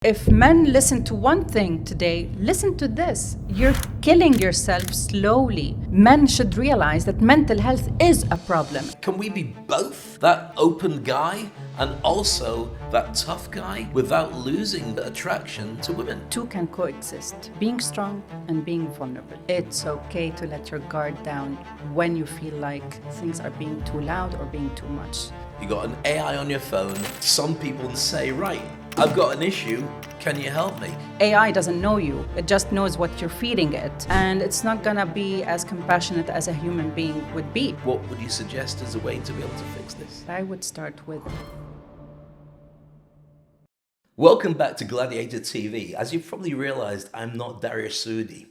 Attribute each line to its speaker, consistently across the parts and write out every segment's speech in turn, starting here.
Speaker 1: If men listen to one thing today, listen to this. You're killing yourself slowly. Men should realize that mental health is a problem.
Speaker 2: Can we be both that open guy and also that tough guy without losing the attraction to women?
Speaker 1: Two can coexist, being strong and being vulnerable. It's okay to let your guard down when you feel like things are being too loud or being too much.
Speaker 2: You got an AI on your phone. Some people say, right, I've got an issue, can you help me?
Speaker 1: AI doesn't know you, it just knows what you're feeding it. And it's not gonna be as compassionate as a human being would be.
Speaker 2: What would you suggest as a way to be able to fix this?
Speaker 1: I would start with...
Speaker 2: Welcome back to Gladiator TV. As you've probably realized, I'm not Dariush Soudi.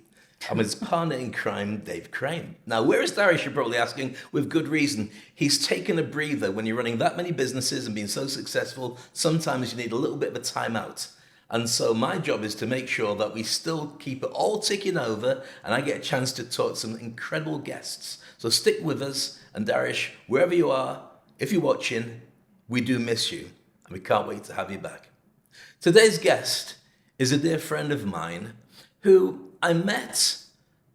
Speaker 2: I'm his partner in crime, Dave Crane. Now, where is Dariush, you're probably asking, with good reason. He's taken a breather. When you're running that many businesses and being so successful, sometimes you need a little bit of a timeout. And so my job is to make sure that we still keep it all ticking over and I get a chance to talk to some incredible guests. So stick with us, and Dariush, wherever you are, if you're watching, we do miss you and we can't wait to have you back. Today's guest is a dear friend of mine who I met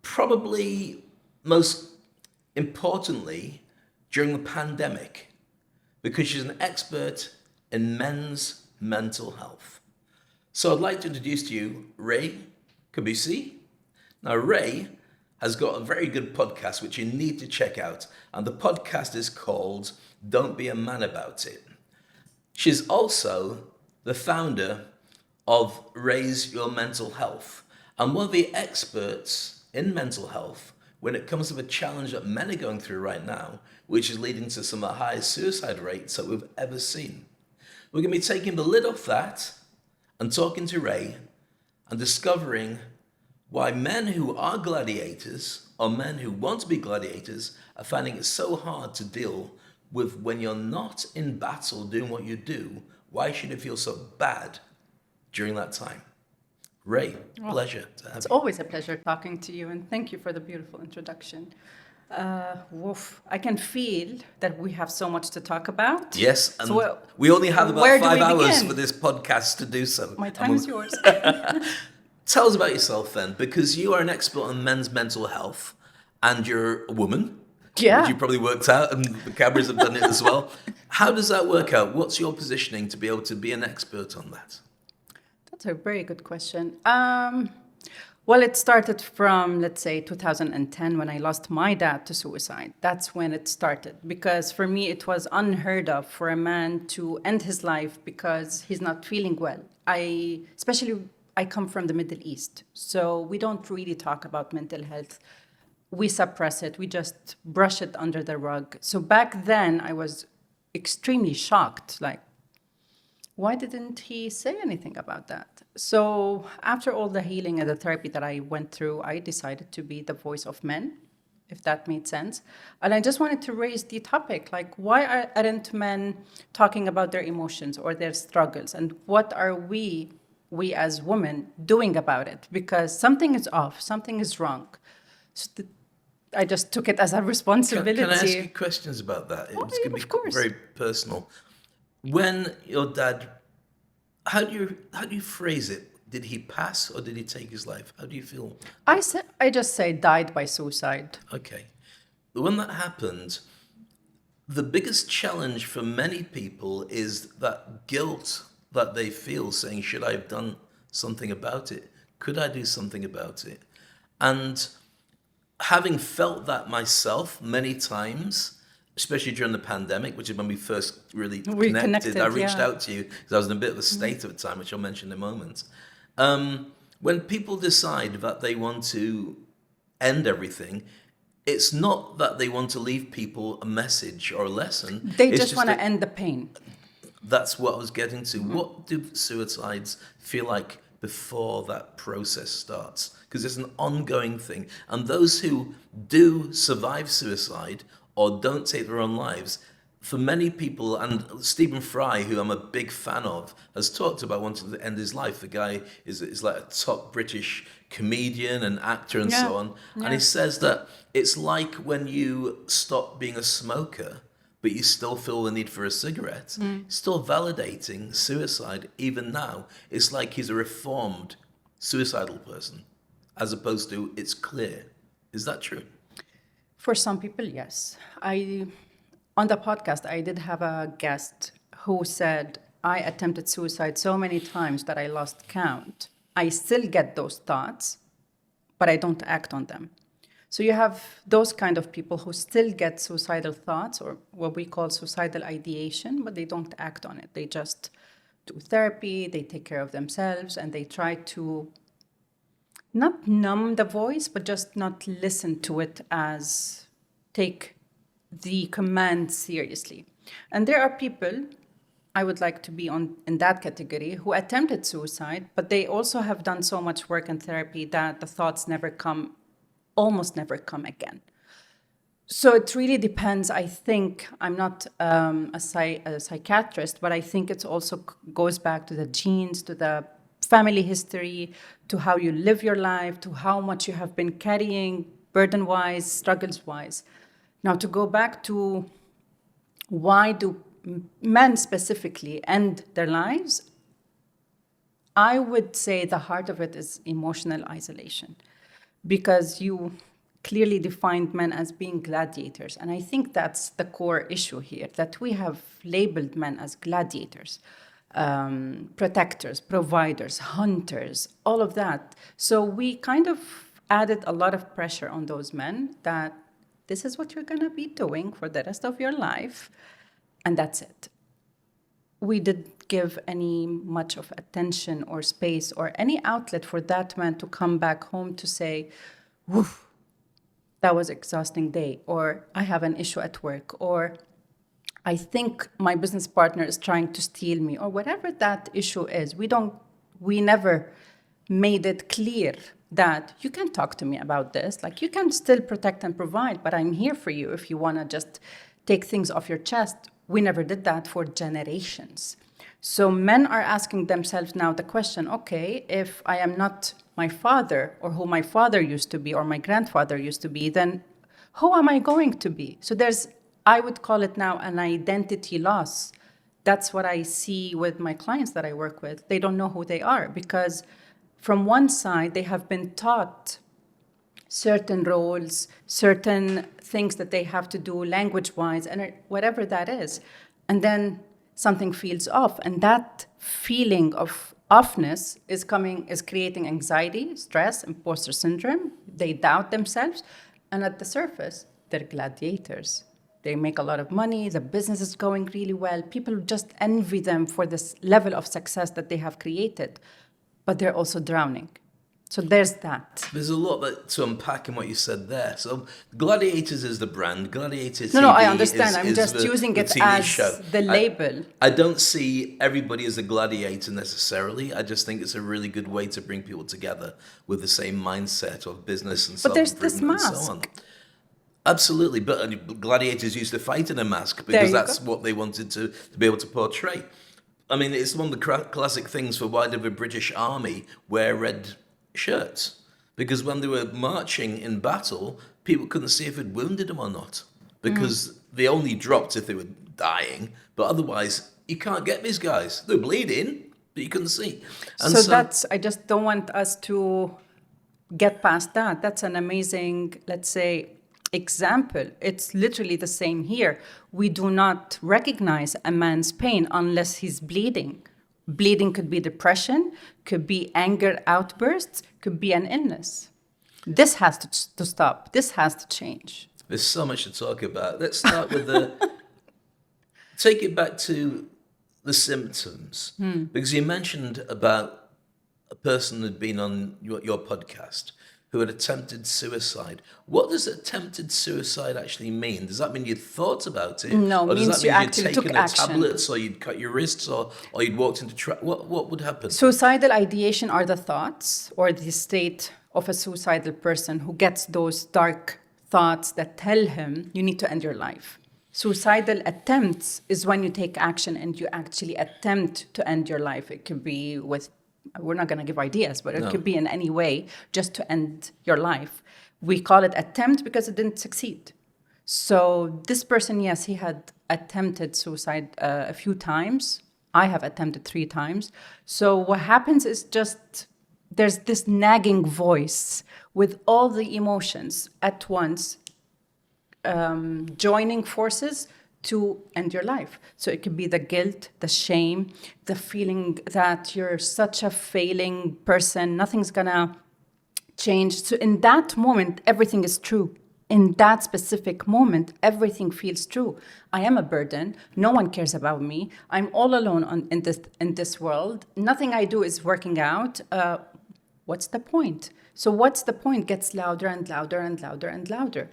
Speaker 2: probably most importantly during the pandemic because she's an expert in men's mental health. So I'd like to introduce to you Rahaf Kobeissi. Now Ray has got a very good podcast which you need to check out, and the podcast is called Don't Be a Man About It. She's also the founder of Raise Your Mental Health, and one of the experts in mental health when it comes to the challenge that men are going through right now, which is leading to some of the highest suicide rates that we've ever seen. We're going to be taking the lid off that and talking to Ray and discovering why men who are gladiators or men who want to be gladiators are finding it so hard to deal with when you're not in battle doing what you do. Why should it feel so bad during that time? Ray, pleasure to have
Speaker 1: It's
Speaker 2: you.
Speaker 1: always a pleasure talking to you, and thank you for the beautiful introduction. I can feel that we have so much to talk about.
Speaker 2: Yes, and
Speaker 1: So,
Speaker 2: we only have
Speaker 1: where
Speaker 2: about
Speaker 1: do we
Speaker 2: 5 hours
Speaker 1: begin?
Speaker 2: for this podcast to do so.
Speaker 1: My time is yours.
Speaker 2: Tell us about yourself then, because you are an expert on men's mental health and you're a woman,
Speaker 1: Yeah.
Speaker 2: which you probably worked out, and the cameras have done it as well. How does that work out? What's your positioning to be able to be an expert on that?
Speaker 1: That's a very good question. Well, it started from, let's say, 2010 when I lost my dad to suicide. That's when it started. Because for me, it was unheard of for a man to end his life because he's not feeling well. I come from the Middle East, so we don't really talk about mental health. We suppress it. We just brush it under the rug. So back then, I was extremely shocked. Like, why didn't he say anything about that? So after all the healing and the therapy that I went through, I decided to be the voice of men, if that made sense. And I just wanted to raise the topic, like, why aren't men talking about their emotions or their struggles? And what are we as women doing about it? Because something is off, something is wrong. So I just took it as a responsibility.
Speaker 2: Can I ask you questions about that? It's going to
Speaker 1: of
Speaker 2: be
Speaker 1: course.
Speaker 2: very personal. When your dad, how do you phrase it? Did he pass or did he take his life? How do you feel?
Speaker 1: I just say died by suicide.
Speaker 2: Okay. When that happened, the biggest challenge for many people is that guilt that they feel, saying, should I have done something about it? Could I do something about it? And having felt that myself many times, especially during the pandemic, which is when we first really connected. I reached out to you because I was in a bit of a state at the time, which I'll mention in a moment. When people decide that they want to end everything, it's not that they want to leave people a message or a lesson.
Speaker 1: They
Speaker 2: It's
Speaker 1: just want to
Speaker 2: that-
Speaker 1: end the pain.
Speaker 2: That's what I was getting to. What do suicides feel like before that process starts? Because it's an ongoing thing. And those who do survive suicide or don't take their own lives, for many people, and Stephen Fry, who I'm a big fan of, has talked about wanting to end his life. The guy is like a top British comedian and actor and so on.
Speaker 1: Yeah.
Speaker 2: And he says that it's like when you stop being a smoker but you still feel the need for a cigarette, still validating suicide even now. It's like he's a reformed suicidal person, as opposed to it's clear. Is that true?
Speaker 1: For some people, yes. On the podcast, I did have a guest who said, I attempted suicide so many times that I lost count. I still get those thoughts, but I don't act on them. So you have those kind of people who still get suicidal thoughts, or what we call suicidal ideation, but they don't act on it. They just do therapy, they take care of themselves, and they try to not numb the voice, but just not listen to it as take the command seriously. And there are people, I would like to be in that category, who attempted suicide, but they also have done so much work in therapy that the thoughts almost never come again. So it really depends. I think I'm not a psychiatrist, but I think it also goes back to the genes, to the family history, to how you live your life, to how much you have been carrying burden-wise, struggles-wise. Now, to go back to why do men specifically end their lives, I would say the heart of it is emotional isolation, because you clearly defined men as being gladiators. And I think that's the core issue here, that we have labeled men as gladiators, protectors, providers, hunters, all of that. So we kind of added a lot of pressure on those men that this is what you're going to be doing for the rest of your life, and that's it. We didn't give any much of attention or space or any outlet for that man to come back home to say, woof, that was an exhausting day, or I have an issue at work, or I think my business partner is trying to steal me, or whatever that issue is. We never made it clear that you can talk to me about this. Like, you can still protect and provide, but I'm here for you if you want to just take things off your chest. We never did that for generations. So men are asking themselves now the question, okay, if I am not my father, or who my father used to be, or my grandfather used to be, then who am I going to be? So I would call it now an identity loss. That's what I see with my clients that I work with. They don't know who they are, because from one side, they have been taught certain roles, certain things that they have to do language-wise, and whatever that is. And then something feels off. And that feeling of offness is creating anxiety, stress, imposter syndrome. They doubt themselves. And at the surface, they're gladiators. They make a lot of money, the business is going really well. People just envy them for this level of success that they have created, but they're also drowning. So there's that.
Speaker 2: There's a lot to unpack in what you said there. So Gladiators is the brand. Gladiators.
Speaker 1: No,
Speaker 2: TV
Speaker 1: I understand. I'm
Speaker 2: is
Speaker 1: just using it
Speaker 2: TV
Speaker 1: as
Speaker 2: show.
Speaker 1: the label.
Speaker 2: I don't see everybody as a gladiator necessarily. I just think it's a really good way to bring people together with the same mindset of business and
Speaker 1: But there's this
Speaker 2: self-improvement and
Speaker 1: mask.
Speaker 2: so on. Absolutely, but gladiators used to fight in a mask because that's what they wanted to be able to portray. I mean, it's one of the classic things for why did the British Army wear red shirts? Because when they were marching in battle, people couldn't see if it wounded them or not, because they only dropped if they were dying, but otherwise you can't get these guys. They're bleeding, but you couldn't see. And
Speaker 1: so I just don't want us to get past that. That's an amazing, let's say, example. It's literally the same here. We do not recognize a man's pain unless he's bleeding. Bleeding could be depression, could be anger outbursts, could be an illness. This has to stop. This has to change.
Speaker 2: There's so much to talk about. Let's start with take it back to the symptoms, because you mentioned about a person who'd been on your podcast who had attempted suicide. What does attempted suicide actually mean? Does that mean you'd thought about it?
Speaker 1: No,
Speaker 2: or
Speaker 1: means
Speaker 2: does that
Speaker 1: you
Speaker 2: mean
Speaker 1: actually
Speaker 2: you'd
Speaker 1: took
Speaker 2: taken
Speaker 1: action.
Speaker 2: tablets, or you'd cut your wrists, or you'd walked into what would happen?
Speaker 1: Suicidal ideation are the thoughts or the state of a suicidal person who gets those dark thoughts that tell him you need to end your life. Suicidal attempts is when you take action and you actually attempt to end your life. It could be we're not going to give ideas, but it could be in any way just to end your life. We call it attempt because it didn't succeed. So this person, yes, he had attempted suicide a few times. I have attempted 3 times. So what happens is just there's this nagging voice with all the emotions at once joining forces to end your life. So it could be the guilt, the shame, the feeling that you're such a failing person, nothing's gonna change. So in that moment, everything is true. In that specific moment, everything feels true. I am a burden. No one cares about me. I'm all alone in this world. Nothing I do is working out. What's the point? So what's the point gets louder and louder and louder and louder.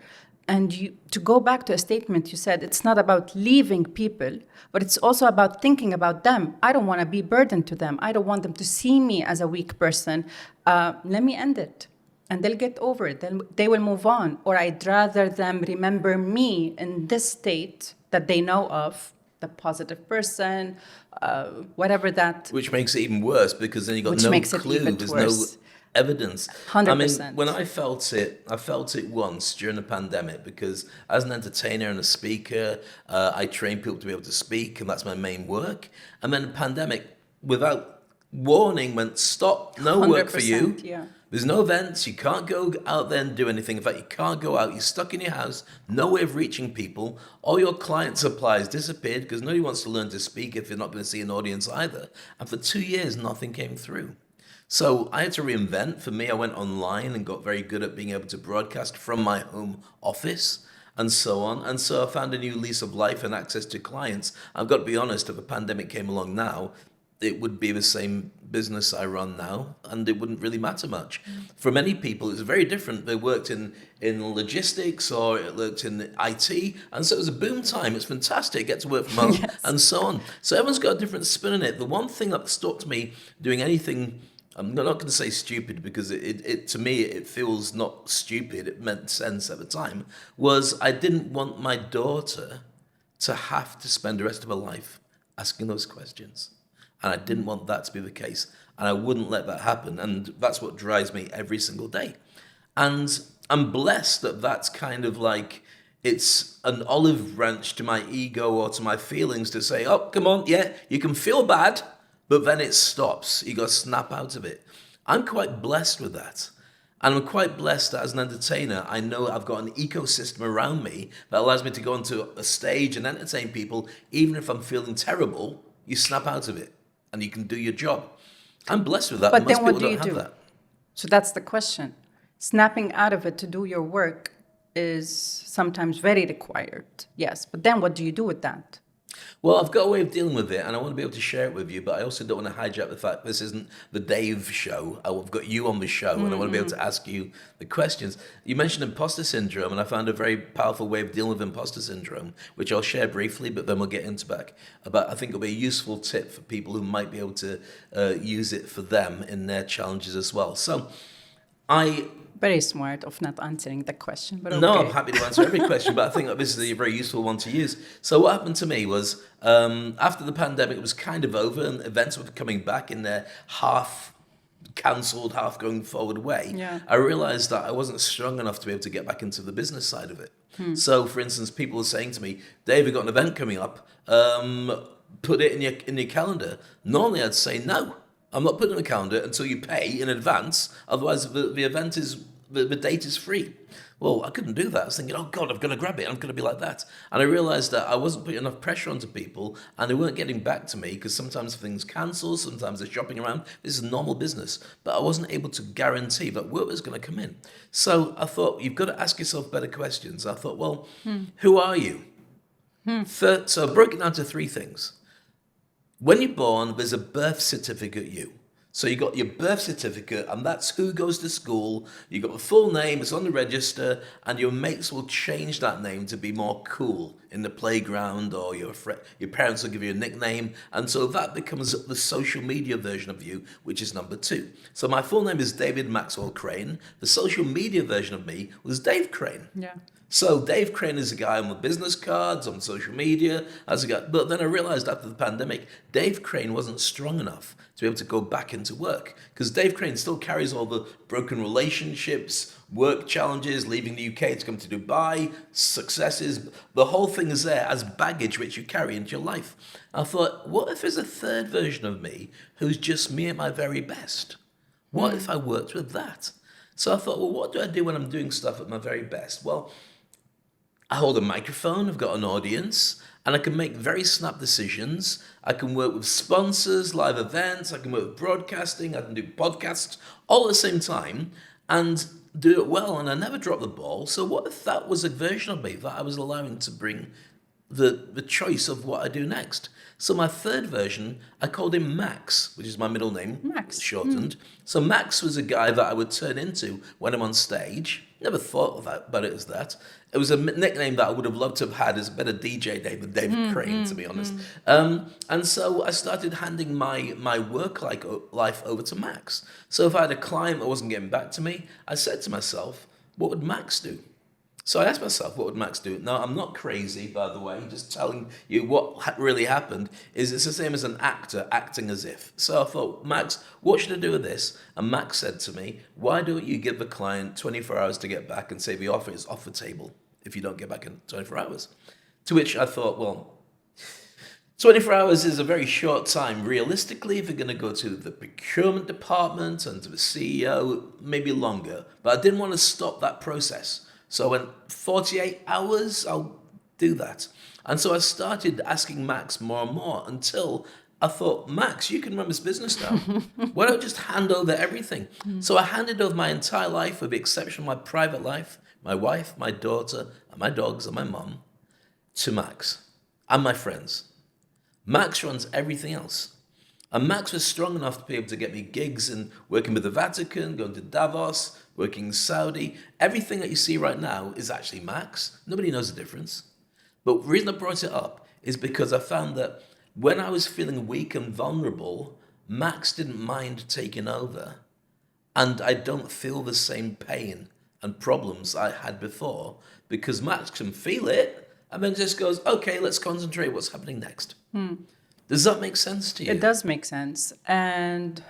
Speaker 1: And to go back to a statement you said, it's not about leaving people, but it's also about thinking about them. I don't want to be burdened to them. I don't want them to see me as a weak person. Let me end it. And they'll get over it. Then they will move on. Or I'd rather them remember me in this state that they know of, the positive person, whatever that.
Speaker 2: Which makes it even worse because then you've got
Speaker 1: Which
Speaker 2: no
Speaker 1: makes it
Speaker 2: clue.
Speaker 1: even
Speaker 2: There's
Speaker 1: worse.
Speaker 2: no evidence.
Speaker 1: 100%.
Speaker 2: I mean, when I felt it once during the pandemic because as an entertainer and a speaker, I train people to be able to speak, and that's my main work. And then the pandemic, without warning, went stop, no work for you.
Speaker 1: 100%, yeah.
Speaker 2: There's no events, you can't go out there and do anything. In fact, you can't go out, you're stuck in your house, no way of reaching people. All your client supplies disappeared because nobody wants to learn to speak if you're not going to see an audience either. And for 2 years, nothing came through. So I had to reinvent. For me, I went online and got very good at being able to broadcast from my home office and so on. And so I found a new lease of life and access to clients. I've got to be honest, if a pandemic came along now, it would be the same business I run now, and it wouldn't really matter much. For many people, it's very different. They worked in logistics or it worked in IT, and so it was a boom time. It's fantastic, get to work from home,
Speaker 1: Yes.
Speaker 2: and so on. So everyone's got a different spin on it. The one thing that stopped me doing anything, I'm not going to say stupid because it to me, it feels not stupid, it meant sense at the time, was I didn't want my daughter to have to spend the rest of her life asking those questions. And I didn't want that to be the case. And I wouldn't let that happen. And that's what drives me every single day. And I'm blessed that that's kind of like, it's an olive branch to my ego or to my feelings to say, oh, come on, yeah, you can feel bad, but then it stops. You got to snap out of it. I'm quite blessed with that. And I'm quite blessed that as an entertainer, I know I've got an ecosystem around me that allows me to go onto a stage and entertain people. Even if I'm feeling terrible, you snap out of it. And you can do your job. I'm blessed with that.
Speaker 1: But
Speaker 2: Most
Speaker 1: then what
Speaker 2: people
Speaker 1: do you
Speaker 2: don't have
Speaker 1: do?
Speaker 2: that.
Speaker 1: So that's the question. Snapping out of it to do your work is sometimes very required. Yes, but then what do you do with that?
Speaker 2: Well, I've got a way of dealing with it, and I want to be able to share it with you, but I also don't want to hijack the fact this isn't the Dave show. I've got you on the show, and I want to be able to ask you the questions. You mentioned imposter syndrome, and I found a very powerful way of dealing with imposter syndrome, which I'll share briefly, but then we'll get into back. But I think it'll be a useful tip for people who might be able to use it for them in their challenges as well. So
Speaker 1: Very smart of not answering the question, but okay.
Speaker 2: No, I'm happy to answer every question, but I think that this is a very useful one to use. So what happened to me was, after the pandemic was kind of over and events were coming back in their half cancelled, half going forward way,
Speaker 1: Yeah.
Speaker 2: I realized that I wasn't strong enough to be able to get back into the business side of it. So, for instance, people were saying to me, Dave, we've got an event coming up, put it in your calendar. Normally I'd say, no, I'm not putting it in the calendar until you pay in advance, otherwise the event is, the date is free. Well, I couldn't do that. I was thinking, oh God, I'm going to grab it. I'm going to be like that. And I realized that I wasn't putting enough pressure onto people and they weren't getting back to me because sometimes things cancel, sometimes they're shopping around. This is normal business. But I wasn't able to guarantee that work was going to come in. So I thought, you've got to ask yourself better questions. I thought, well, who are you? So I broke it down to 3 things. When you're born, there's a birth certificate you. So you got your birth certificate, and that's who goes to school. You got the full name, it's on the register, and your mates will change that name to be more cool in the playground, or your parents will give you a nickname, and so that becomes the social media version of you, which is number 2. So my full name is David Maxwell Crane. The social media version of me was Dave Crane.
Speaker 1: Yeah.
Speaker 2: So Dave Crane is a guy on the business cards, on social media, as a guy. But then I realized after the pandemic, Dave Crane wasn't strong enough to be able to go back in into work. Because Dave Crane still carries all the broken relationships, work challenges, leaving the UK to come to Dubai, successes. The whole thing is there as baggage which you carry into your life. I thought, what if there's a third version of me who's just me at my very best? What if I worked with that? So I thought, well, what do I do when I'm doing stuff at my very best? Well, I hold a microphone, I've got an audience, and I can make very snap decisions. I can work with sponsors, live events, I can work with broadcasting, I can do podcasts all at the same time and do it well, and I never drop the ball. So what if that was a version of me that I was allowing to bring the choice of what I do next? So my third version, I called him Max, which is my middle name,
Speaker 1: Max.
Speaker 2: shortened. So Max was a guy that I would turn into when I'm on stage. Never thought about it as that. It was a nickname that I would have loved to have had as a better DJ Dave than David Crane, to be honest. And so I started handing my work life over to Max. So if I had a client that wasn't getting back to me, I said to myself, what would Max do? So I asked myself, what would Max do? Now, I'm not crazy, by the way. Just telling you what really happened is it's the same as an actor acting as if. So I thought, Max, what should I do with this? And Max said to me, why don't you give the client 24 hours to get back and say the offer is off the table if you don't get back in 24 hours? To which I thought, well, 24 hours is a very short time. Realistically, if you're going to go to the procurement department and to the CEO, maybe longer. But I didn't want to stop that process. So I went 48 hours, I'll do that. And so I started asking Max more and more until I thought, Max, you can run this business now. Why don't you just hand over everything? So I handed over my entire life, with the exception of my private life, my wife, my daughter, and my dogs, and my mum, to Max and my friends. Max runs everything else. And Max was strong enough to be able to get me gigs in working with the Vatican, going to Davos, working in Saudi. Everything that you see right now is actually Max. Nobody knows the difference. But the reason I brought it up is because I found that when I was feeling weak and vulnerable, Max didn't mind taking over. And I don't feel the same pain and problems I had before because Max can feel it and then just goes, okay, let's concentrate what's happening next. Does that make sense to you?
Speaker 1: It does make sense. And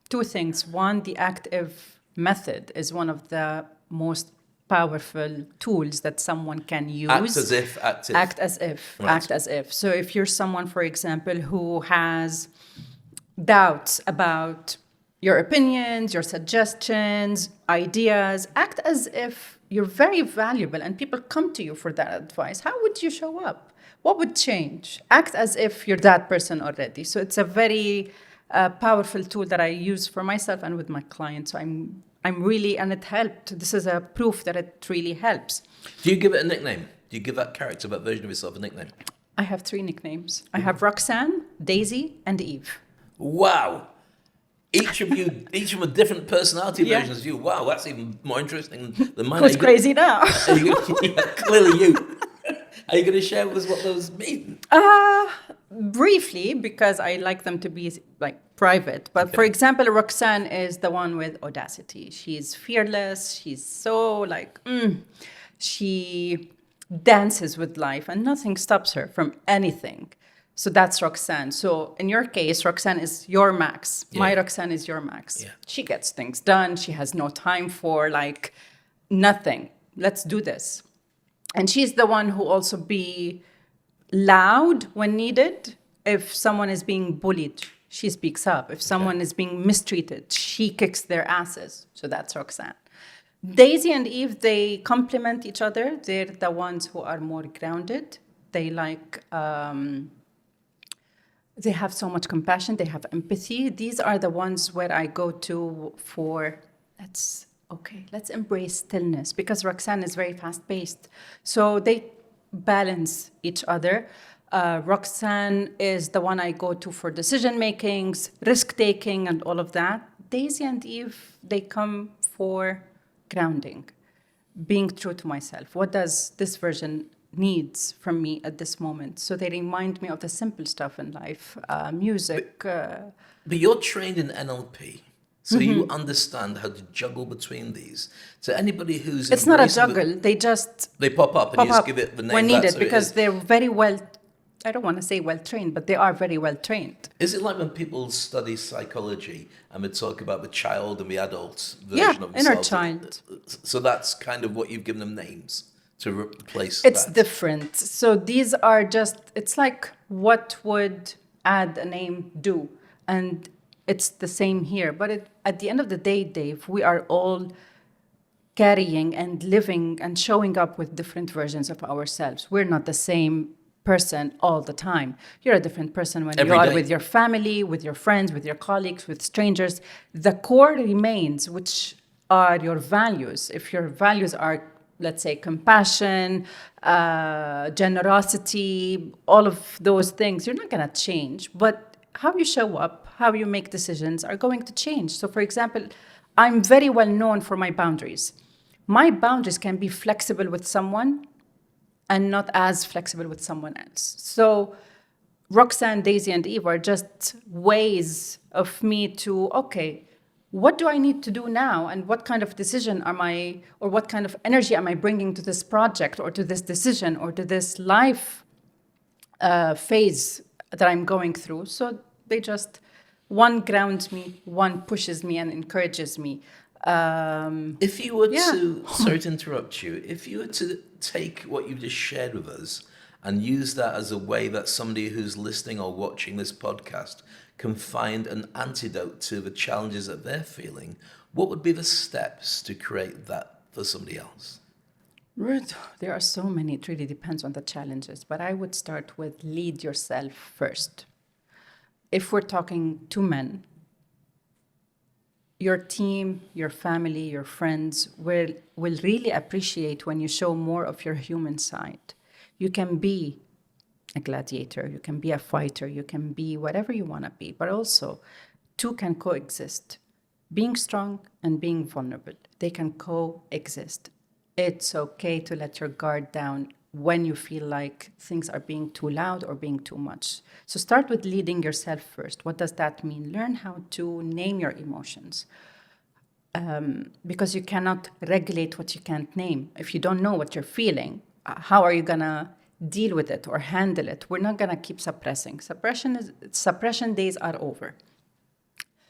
Speaker 1: two things. One, the active method is one of the most powerful tools that someone can use.
Speaker 2: Act as if, active.
Speaker 1: Act as if.
Speaker 2: Right.
Speaker 1: Act as if. So if you're someone, for example, who has doubts about your opinions, your suggestions, ideas, act as if you're very valuable and people come to you for that advice. How would you show up? What would change? Act as if you're that person already. So it's a very powerful tool that I use for myself and with my clients. So I'm really, and it helped. This is a proof that it really helps.
Speaker 2: Do you give it a nickname? Do you give that character, that version of yourself, a nickname?
Speaker 1: I have 3 nicknames. I have Roxanne, Daisy, and Eve.
Speaker 2: Wow. Each of them a different personality
Speaker 1: Yeah.
Speaker 2: versions of you. Wow, that's even more interesting than mine.
Speaker 1: Who's crazy now?
Speaker 2: Clearly you. Are you going to share with us what those mean?
Speaker 1: Briefly, because I like them to be like private. But
Speaker 2: Okay.
Speaker 1: for example, Roxanne is the one with audacity. She's fearless. She's so like, she dances with life and nothing stops her from anything. So that's Roxanne. So in your case, Roxanne is your Max.
Speaker 2: Yeah.
Speaker 1: My Roxanne is your Max.
Speaker 2: Yeah.
Speaker 1: She gets things done. She has no time for like nothing. Let's do this. And she's the one who also be loud when needed. If someone is being bullied, she speaks up. If someone is being mistreated, she kicks their asses. So that's Roxanne. Daisy and Eve, they complement each other. They're the ones who are more grounded. They like, they have so much compassion. They have empathy. These are the ones where I go to for, let's embrace stillness, because Roxanne is very fast-paced. So they balance each other. Roxanne is the one I go to for decision-makings, risk-taking, and all of that. Daisy and Eve, they come for grounding, being true to myself. What does this version needs from me at this moment? So they remind me of the simple stuff in life, music.
Speaker 2: But you're trained in NLP. So you understand how to juggle between these. So anybody who's
Speaker 1: It's not a
Speaker 2: embracing
Speaker 1: juggle. They just
Speaker 2: they pop up and
Speaker 1: pop
Speaker 2: you just
Speaker 1: up
Speaker 2: give it the name
Speaker 1: when
Speaker 2: that's
Speaker 1: needed
Speaker 2: what it
Speaker 1: because
Speaker 2: is.
Speaker 1: they're very well I don't want to say well-trained, but they are very well-trained.
Speaker 2: Is it like when people study psychology and we talk about the child and the adult
Speaker 1: Yeah,
Speaker 2: version of
Speaker 1: inner
Speaker 2: themselves?
Speaker 1: child.
Speaker 2: So that's kind of what you've given them names to replace
Speaker 1: It's
Speaker 2: that.
Speaker 1: different. So these are just, it's like what would add a name do? And it's the same here. But at the end of the day, Dave, we are all carrying and living and showing up with different versions of ourselves. We're not the same person all the time. You're a different person when
Speaker 2: Every
Speaker 1: you are
Speaker 2: day.
Speaker 1: with your family, with your friends, with your colleagues, with strangers. The core remains, which are your values. If your values are, let's say, compassion, generosity, all of those things, you're not going to change. But how you show up, how you make decisions are going to change. So, for example, I'm very well known for my boundaries. My boundaries can be flexible with someone and not as flexible with someone else. So Roxanne, Daisy, and Eve are just ways of me to, okay, what do I need to do now? And what kind of decision am I, or what kind of energy am I bringing to this project or to this decision or to this life phase that I'm going through? So they just, one grounds me, one pushes me and encourages me.
Speaker 2: If you were
Speaker 1: Yeah.
Speaker 2: to, sorry to interrupt you, if you were to take what you've just shared with us and use that as a way that somebody who's listening or watching this podcast can find an antidote to the challenges that they're feeling, what would be the steps to create that for somebody else?
Speaker 1: Ruth, there are so many. It really depends on the challenges. But I would start with lead yourself first. If we're talking to men, your team, your family, your friends will really appreciate when you show more of your human side. You can be a gladiator, you can be a fighter, you can be whatever you want to be, but also two can coexist. Being strong and being vulnerable, they can coexist. It's okay to let your guard down when you feel like things are being too loud or being too much. So start with leading yourself first. What does that mean? Learn how to name your emotions. Because you cannot regulate what you can't name. If you don't know what you're feeling, how are you gonna deal with it or handle it? We're not gonna keep suppressing. Suppression days are over.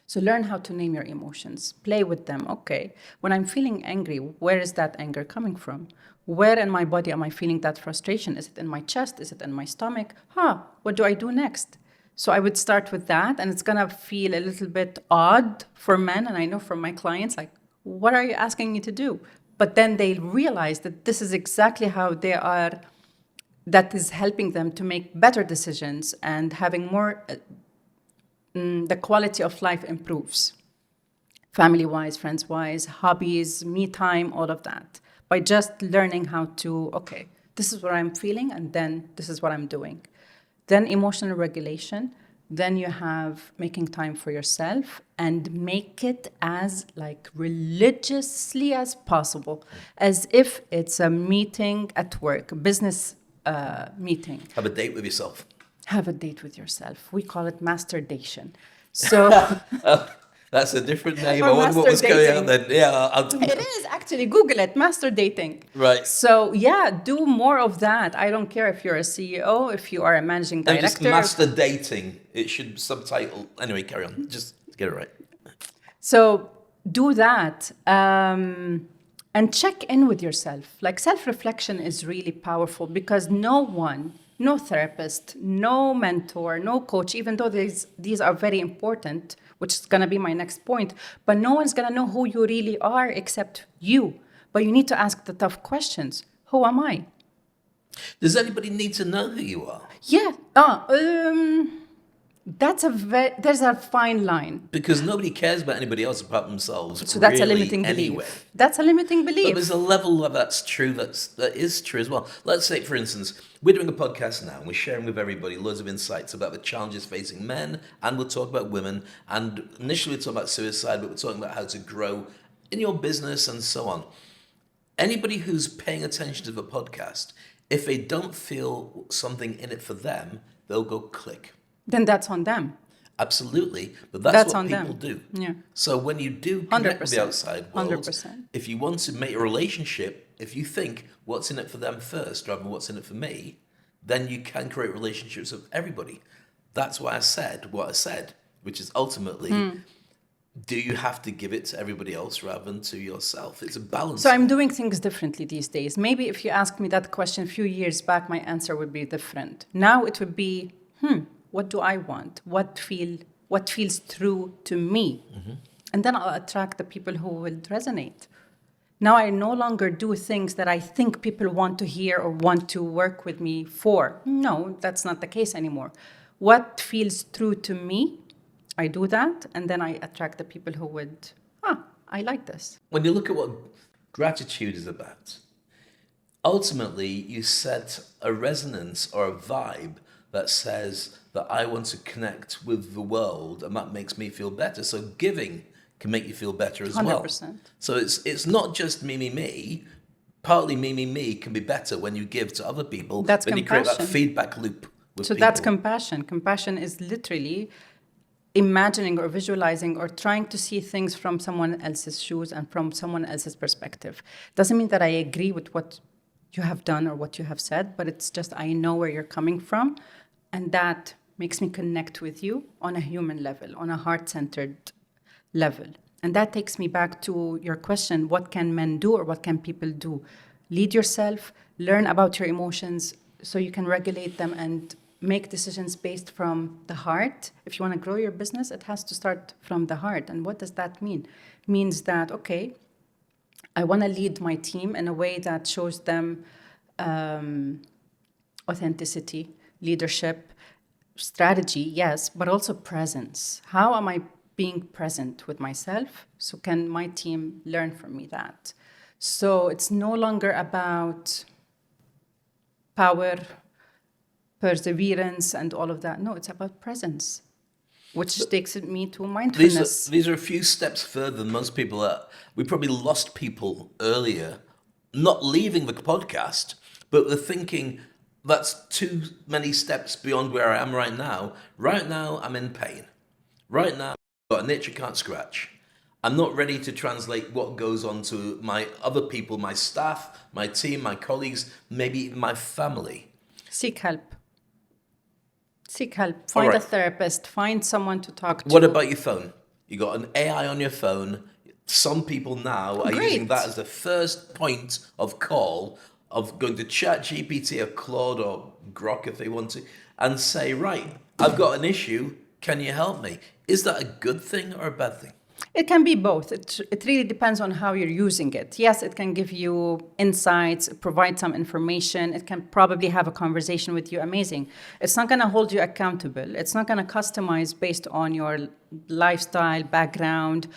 Speaker 1: So learn how to name your emotions. Play with them. Okay, when I'm feeling angry, where is that anger coming from? Where in my body am I feeling that frustration? Is it in my chest? Is it in my stomach? What do I do next? So I would start with that, and it's gonna feel a little bit odd for men, and I know from my clients, like, what are you asking me to do? But then they realize that this is exactly how they are, that is helping them to make better decisions and having more, the quality of life improves. Family-wise, friends-wise, hobbies, me time, all of that. By just learning how to, okay, this is what I'm feeling, and then this is what I'm doing. Then emotional regulation. Then you have making time for yourself and make it as like religiously as possible, as if it's a meeting at work, a business meeting.
Speaker 2: Have a date with yourself.
Speaker 1: Have a date with yourself. We call it masturbation. So
Speaker 2: That's a different name.
Speaker 1: Or
Speaker 2: I wonder what was going on
Speaker 1: master
Speaker 2: then. Yeah, I'll do
Speaker 1: it is actually, Google it, master dating.
Speaker 2: Right.
Speaker 1: So yeah, do more of that. I don't care if you're a CEO, if you are a managing
Speaker 2: No, just
Speaker 1: director.
Speaker 2: master dating. It should subtitle. Anyway, carry on. Just get it right.
Speaker 1: So do that, and check in with yourself. Like self-reflection is really powerful because no one, no therapist, no mentor, no coach, even though these are very important, which is going to be my next point, but no one's going to know who you really are except you. But you need to ask the tough questions. Who am I?
Speaker 2: Does anybody need to know who you are?
Speaker 1: Yeah. There's a fine line.
Speaker 2: Because nobody cares about anybody else apart themselves.
Speaker 1: So that's a
Speaker 2: really,
Speaker 1: limiting belief.
Speaker 2: anyway.
Speaker 1: That's a limiting
Speaker 2: But
Speaker 1: belief.
Speaker 2: there's a level of that is true as well. Let's say, for instance, we're doing a podcast now and we're sharing with everybody loads of insights about the challenges facing men, and we'll talk about women. And initially we're talking about suicide, but we're talking about how to grow in your business and so on. Anybody who's paying attention to the podcast, if they don't feel something in it for them, they'll go click.
Speaker 1: Then that's on them.
Speaker 2: Absolutely, but that's
Speaker 1: That's
Speaker 2: what
Speaker 1: on
Speaker 2: people
Speaker 1: them.
Speaker 2: do.
Speaker 1: Yeah.
Speaker 2: So when you do connect with the
Speaker 1: 100%.
Speaker 2: outside world,
Speaker 1: 100%.
Speaker 2: if you want to make a relationship, if you think what's in it for them first rather than what's in it for me, then you can create relationships with everybody. That's why I said what I said, which is ultimately, do you have to give it to everybody else rather than to yourself? It's a balance.
Speaker 1: So I'm doing things differently these days. Maybe if you asked me that question a few years back, my answer would be different. Now it would be, what do I want? What feels true to me? And then I'll attract the people who will resonate. Now I no longer do things that I think people want to hear or want to work with me for. No, that's not the case anymore. What feels true to me, I do that, and then I attract the people who would, I like this.
Speaker 2: When you look at what gratitude is about, ultimately you set a resonance or a vibe that says that I want to connect with the world, and that makes me feel better. So giving can make you feel better as well.
Speaker 1: 100%.
Speaker 2: So it's not just me. Partly me can be better when you give to other people.
Speaker 1: That's
Speaker 2: when you create that
Speaker 1: compassion.
Speaker 2: feedback loop with
Speaker 1: So
Speaker 2: people.
Speaker 1: that's compassion. Compassion is literally imagining or visualizing or trying to see things from someone else's shoes and from someone else's perspective. Doesn't mean that I agree with what you have done or what you have said, but it's just I know where you're coming from, and that makes me connect with you on a human level, on a heart-centered level. And that takes me back to your question, what can men do or what can people do? Lead yourself, learn about your emotions so you can regulate them and make decisions based from the heart. If you want to grow your business, it has to start from the heart. And what does that mean? It means that, okay, I want to lead my team in a way that shows them authenticity, leadership, strategy, yes, but also presence. How am I being present with myself? So can my team learn from me that? So it's no longer about power, perseverance, and all of that. No, it's about presence, which takes me to mindfulness.
Speaker 2: These are a few steps further than most people are. We probably lost people earlier, not leaving the podcast, but the thinking that's too many steps beyond where I am right now. Right now, I'm in pain. Right now, I've got an itch I can't scratch. I'm not ready to translate what goes on to my other people, my staff, my team, my colleagues, maybe even my family.
Speaker 1: Seek help. Seek help. Find
Speaker 2: right.
Speaker 1: a therapist. Find someone to talk to.
Speaker 2: What about your phone? You got an AI on your phone. Some people now are
Speaker 1: Great.
Speaker 2: using that as the first point of call of going to ChatGPT or Claude or Grok if they want to and say, right, I've got an issue. Can you help me? Is that a good thing or a bad thing?
Speaker 1: It can be both. It really depends on how you're using it. Yes, it can give you insights, provide some information. It can probably have a conversation with you. Amazing. It's not going to hold you accountable. It's not going to customize based on your lifestyle, background,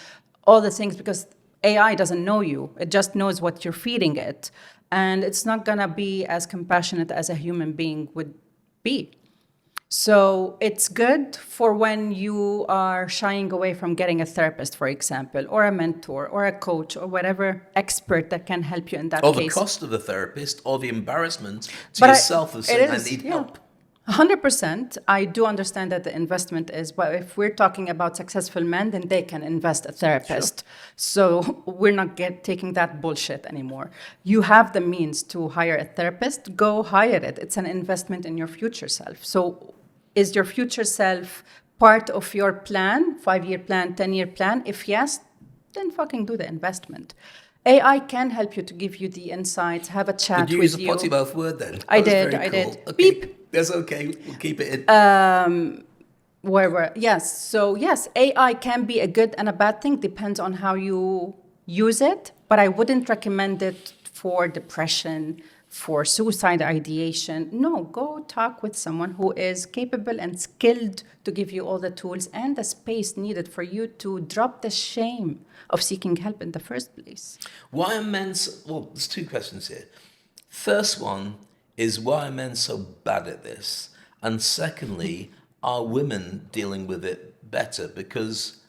Speaker 1: all the things, because AI doesn't know you. It just knows what you're feeding it. And it's not going to be as compassionate as a human being would be. So it's good for when you are shying away from getting a therapist, for example, or a mentor, or a coach, or whatever expert that can help you in that
Speaker 2: Or
Speaker 1: case.
Speaker 2: the cost of the therapist, or the embarrassment to
Speaker 1: But
Speaker 2: yourself of saying, I need help.
Speaker 1: 100%. I do understand that the investment is, but if we're talking about successful men, then they can invest a therapist. Sure. So we're not taking that bullshit anymore. You have the means to hire a therapist, go hire it. It's an investment in your future self. So is your future self part of your plan, 5-year plan, 10-year plan? If yes, then fucking do the investment. AI can help you to give you the insights, have a chat with you.
Speaker 2: Did you use a potty mouth word then?
Speaker 1: I did.
Speaker 2: Okay.
Speaker 1: Beep.
Speaker 2: That's okay. We'll keep it in.
Speaker 1: Yes. So yes, AI can be a good and a bad thing. Depends on how you use it. But I wouldn't recommend it for depression, for suicide ideation. No, go talk with someone who is capable and skilled to give you all the tools and the space needed for you to drop the shame of seeking help in the first place.
Speaker 2: Why are men well, there's two questions here. First one is, why are men so bad at this? And secondly, are women dealing with it better? Because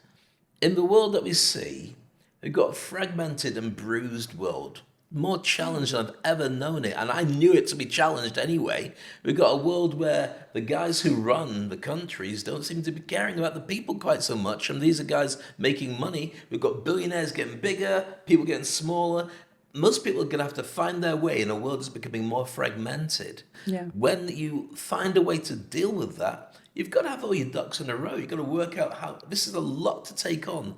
Speaker 2: in the world that we see, we've got a fragmented and bruised world. More challenged than I've ever known it. And I knew it to be challenged anyway. We've got a world where the guys who run the countries don't seem to be caring about the people quite so much. And these are guys making money. We've got billionaires getting bigger, people getting smaller. most people are going to have to find their way in a world that's becoming more fragmented.
Speaker 1: Yeah.
Speaker 2: When you find a way to deal with that, you've got to have all your ducks in a row. You've got to work out how this is a lot to take on.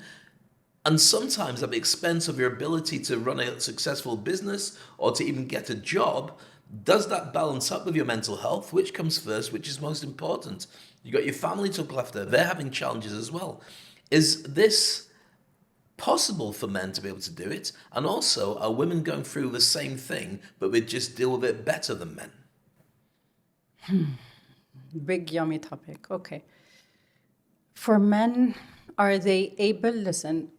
Speaker 2: And sometimes at the expense of your ability to run a successful business or to even get a job. Does that balance up with your mental health? Which comes first? Which is most important? You got your family to look after. They're having challenges as well. Is this possible for men to be able to do it? And also, are women going through the same thing, but we just deal with it better than men?
Speaker 1: Big, yummy topic. Okay. For men, are they able? Listen,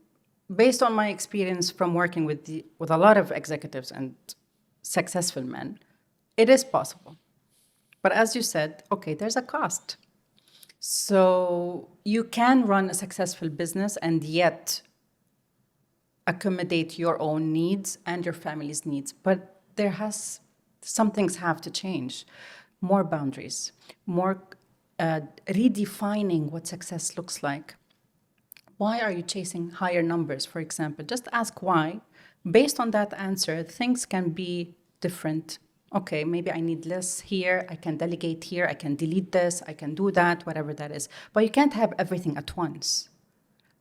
Speaker 1: based on my experience from working with a lot of executives and successful men, it is possible. But as you said, okay, there's a cost. So you can run a successful business and yet accommodate your own needs and your family's needs. But some things have to change. More boundaries, more redefining what success looks like. Why are you chasing higher numbers, for example? Just ask why. Based on that answer, things can be different. Okay, maybe I need less here, I can delegate here, I can delete this, I can do that, whatever that is. But you can't have everything at once.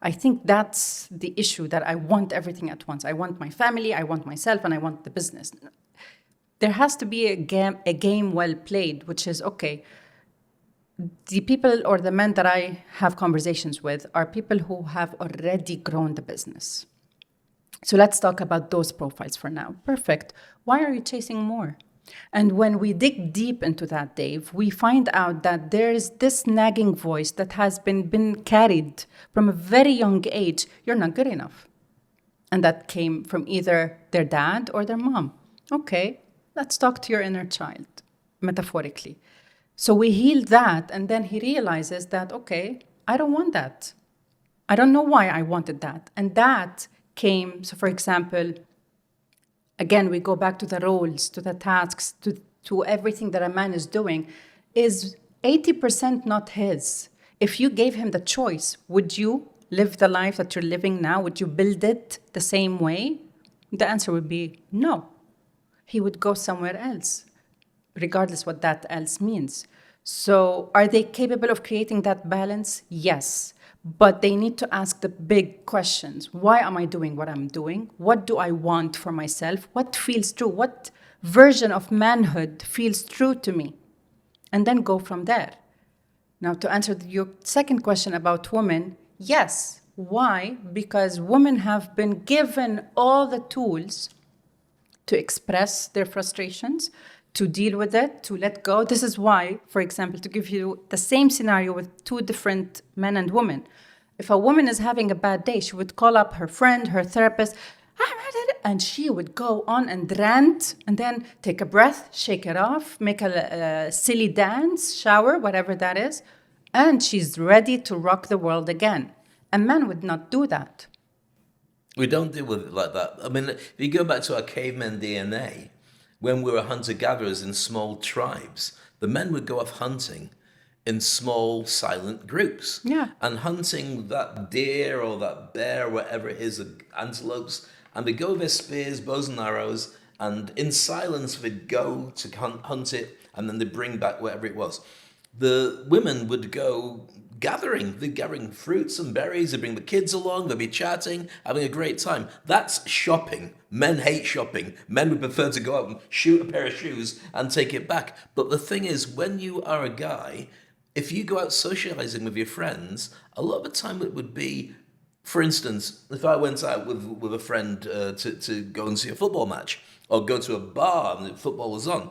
Speaker 1: I think that's the issue, that I want everything at once. I want my family, I want myself, and I want the business. There has to be a game well played, which is, okay, the people or the men that I have conversations with are people who have already grown the business. So let's talk about those profiles for now. Perfect. Why are you chasing more? And when we dig deep into that, Dave, we find out that there is this nagging voice that has been carried from a very young age. You're not good enough. And that came from either their dad or their mom. Okay, let's talk to your inner child, metaphorically. So we heal that, and then he realizes that, okay, I don't want that. I don't know why I wanted that. And that came, so for example, again, we go back to the roles, to the tasks, to everything that a man is doing, is 80% not his. If you gave him the choice, would you live the life that you're living now? Would you build it the same way? The answer would be no. He would go somewhere else, regardless what that else means. So are they capable of creating that balance? Yes. But they need to ask the big questions. Why am I doing what I'm doing? What do I want for myself? What feels true? What version of manhood feels true to me? And then go from there. Now, to answer your second question about women, yes. Why? Because women have been given all the tools to express their frustrations, to deal with it, to let go. This is why, for example, to give you the same scenario with two different men and women. If a woman is having a bad day, she would call up her friend, her therapist, and she would go on and rant, and then take a breath, shake it off, make a silly dance, shower, whatever that is, and she's ready to rock the world again. A man would not do that.
Speaker 2: We don't deal with it like that. I mean, if you go back to our caveman DNA, when we were hunter-gatherers in small tribes, the men would go off hunting in small, silent groups.
Speaker 1: Yeah.
Speaker 2: And hunting that deer or that bear, whatever it is, antelopes, and they go with their spears, bows and arrows, and in silence they'd go to hunt it, and then they'd bring back whatever it was. The women would go gathering. They're gathering fruits and berries. They bring the kids along. They'll be chatting, having a great time. That's shopping. Men hate shopping. Men would prefer to go out and shoot a pair of shoes and take it back. But the thing is, when you are a guy, if you go out socializing with your friends, a lot of the time it would be, for instance, if I went out with a friend to go and see a football match or go to a bar and the football was on,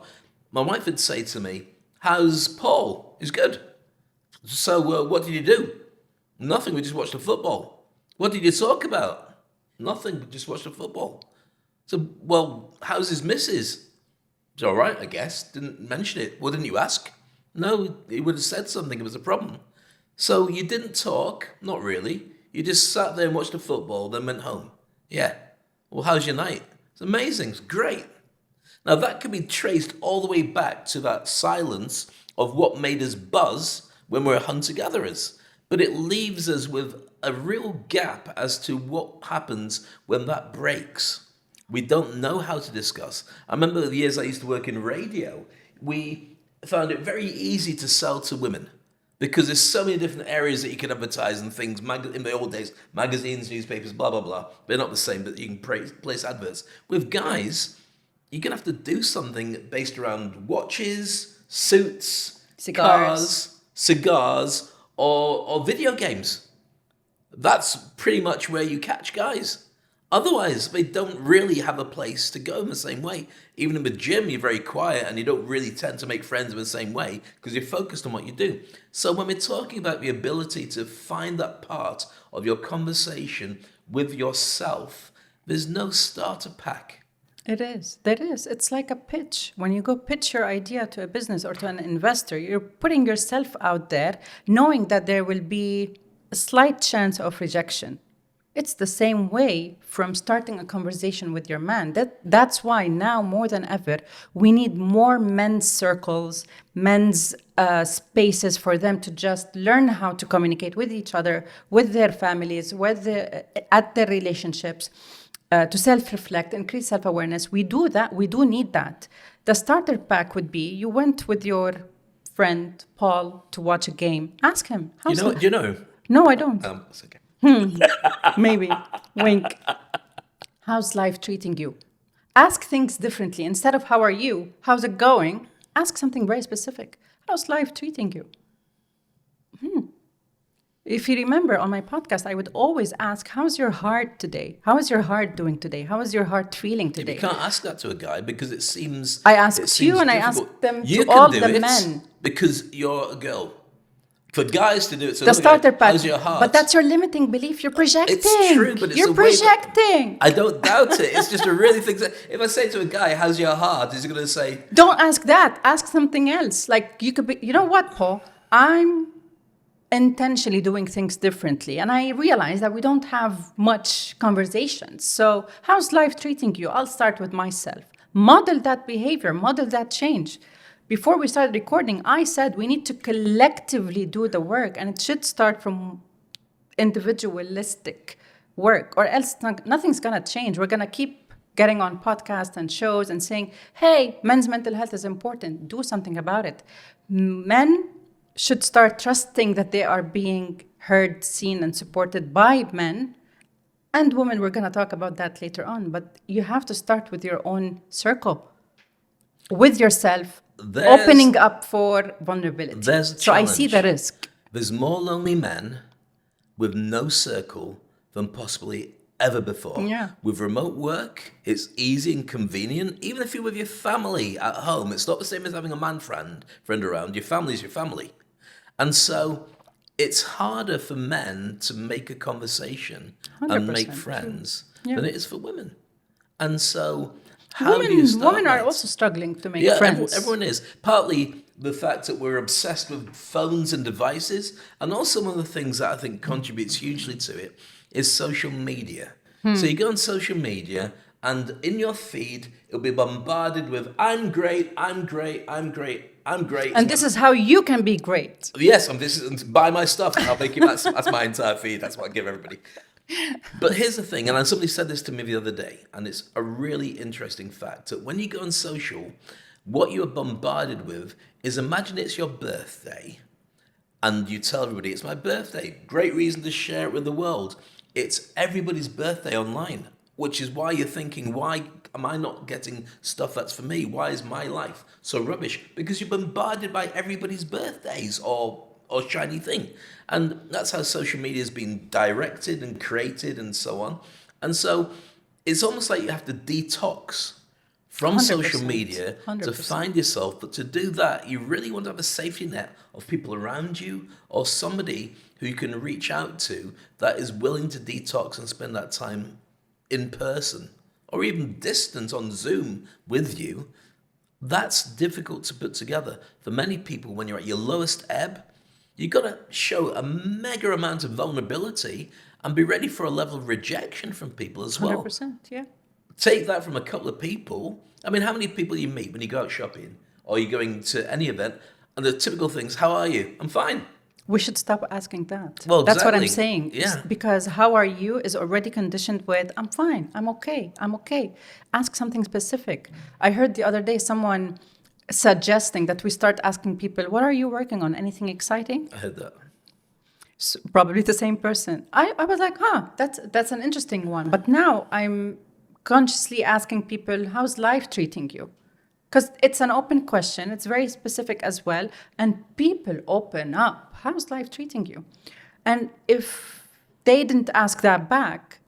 Speaker 2: my wife would say to me, "How's Paul? He's good." So what did you do? Nothing, we just watched the football. What did you talk about? Nothing, we just watched the football. So, well, how's his missus? It's all right, I guess. Didn't mention it. Well, didn't you ask? No, he would have said something if it was a problem. So you didn't talk? Not really. You just sat there and watched the football, then went home. Yeah. Well, how's your night? It's amazing. It's great. Now, that can be traced all the way back to that silence of what made us buzz when we're hunter-gatherers. But it leaves us with a real gap as to what happens when that breaks. We don't know how to discuss. I remember the years I used to work in radio, we found it very easy to sell to women because there's so many different areas that you can advertise and things. In the old days, magazines, newspapers, blah, blah, blah. They're not the same, but you can place adverts. With guys, you're going to have to do something based around watches, suits, cars, cigars, or video games. That's pretty much where you catch guys. Otherwise, they don't really have a place to go in the same way. Even in the gym, you're very quiet and you don't really tend to make friends in the same way because you're focused on what you do. So when we're talking about the ability to find that part of your conversation with yourself, there's no starter pack.
Speaker 1: It is. There is. It's like a pitch. When you go pitch your idea to a business or to an investor, you're putting yourself out there knowing that there will be a slight chance of rejection. It's the same way from starting a conversation with your man. That's why now more than ever, we need more men's circles, men's spaces for them to just learn how to communicate with each other, with their families, at their relationships, to self-reflect, increase self-awareness. We do that. We do need that. The starter pack would be you went with your friend, Paul, to watch a game. Ask him.
Speaker 2: Do you know?
Speaker 1: No, I don't.
Speaker 2: It's okay.
Speaker 1: Maybe. Wink. How's life treating you? Ask things differently. Instead of how are you? How's it going? Ask something very specific. How's life treating you? If you remember on my podcast, I would always ask, how's your heart today? How is your heart doing today? How is your heart feeling today?
Speaker 2: You can't ask that to a guy because it seems...
Speaker 1: I asked you and
Speaker 2: difficult.
Speaker 1: I asked them
Speaker 2: you
Speaker 1: to all
Speaker 2: can
Speaker 1: the
Speaker 2: do it
Speaker 1: men.
Speaker 2: because you're a girl. For guys to do it, so
Speaker 1: The starter pack.
Speaker 2: how's your heart?
Speaker 1: But that's your limiting belief. You're projecting.
Speaker 2: It's true, but it's
Speaker 1: You're
Speaker 2: a way
Speaker 1: projecting.
Speaker 2: I don't doubt it. It's just a really thing. If I say to a guy, how's your heart? Is he going to say...
Speaker 1: Don't ask that. Ask something else. Like you could be, you know what, Paul? I'm intentionally doing things differently. And I realize that we don't have much conversations. So how's life treating you? I'll start with myself. Model that behavior, model that change. Before we started recording, I said we need to collectively do the work, and it should start from individualistic work, or else nothing's going to change. We're going to keep getting on podcasts and shows and saying, hey, men's mental health is important. Do something about it. Men should start trusting that they are being heard, seen, and supported by men. And women, we're going to talk about that later on. But you have to start with your own circle, with yourself, opening up for vulnerability.
Speaker 2: There's a
Speaker 1: so I
Speaker 2: challenge.
Speaker 1: see the risk.
Speaker 2: There's more lonely men with no circle than possibly ever before.
Speaker 1: Yeah.
Speaker 2: With remote work, it's easy and convenient. Even if you're with your family at home, it's not the same as having a man friend around. Your family's your family. And so it's harder for men to make a conversation and make friends than it is for women. And so how do you start
Speaker 1: women
Speaker 2: that?
Speaker 1: are also struggling to make friends.
Speaker 2: Everyone is. Partly the fact that we're obsessed with phones and devices, and also one of the things that I think contributes hugely to it is social media. So you go on social media, and in your feed, it'll be bombarded with, I'm great, I'm great, I'm great, I'm great.
Speaker 1: And this is how you can be great.
Speaker 2: Yes, and buy my stuff, and I'll make you, that's my entire feed. That's what I give everybody. But here's the thing, and somebody said this to me the other day, and it's a really interesting fact, that when you go on social, what you are bombarded with is, imagine it's your birthday, and you tell everybody, it's my birthday, great reason to share it with the world. It's everybody's birthday online, which is why you're thinking, why am I not getting stuff that's for me? Why is my life so rubbish? Because you're bombarded by everybody's birthdays or shiny thing. And that's how social media has been directed and created and so on. And so it's almost like you have to detox from
Speaker 1: 100%,
Speaker 2: social media
Speaker 1: 100%.
Speaker 2: to find yourself. But to do that, you really want to have a safety net of people around you or somebody who you can reach out to that is willing to detox and spend that time in person or even distant on Zoom with you. That's difficult to put together. For many people, when you're at your lowest ebb, you've got to show a mega amount of vulnerability and be ready for a level of rejection from people as well.
Speaker 1: 100%, yeah.
Speaker 2: Take that from a couple of people. I mean, how many people you meet when you go out shopping or you're going to any event, and the typical things, how are you? I'm fine.
Speaker 1: We should stop asking that.
Speaker 2: Well,
Speaker 1: That's what I'm
Speaker 2: exactly.
Speaker 1: saying.
Speaker 2: Yeah.
Speaker 1: Because how are you is already conditioned with, I'm fine, I'm okay, I'm okay. Ask something specific. I heard the other day someone suggesting that we start asking people, what are you working on? Anything exciting?
Speaker 2: I heard that.
Speaker 1: Probably the same person. I was like, that's an interesting one. But now I'm consciously asking people, how's life treating you? Because it's an open question. It's very specific as well. And people open up. How's life treating you? And if they didn't ask that back,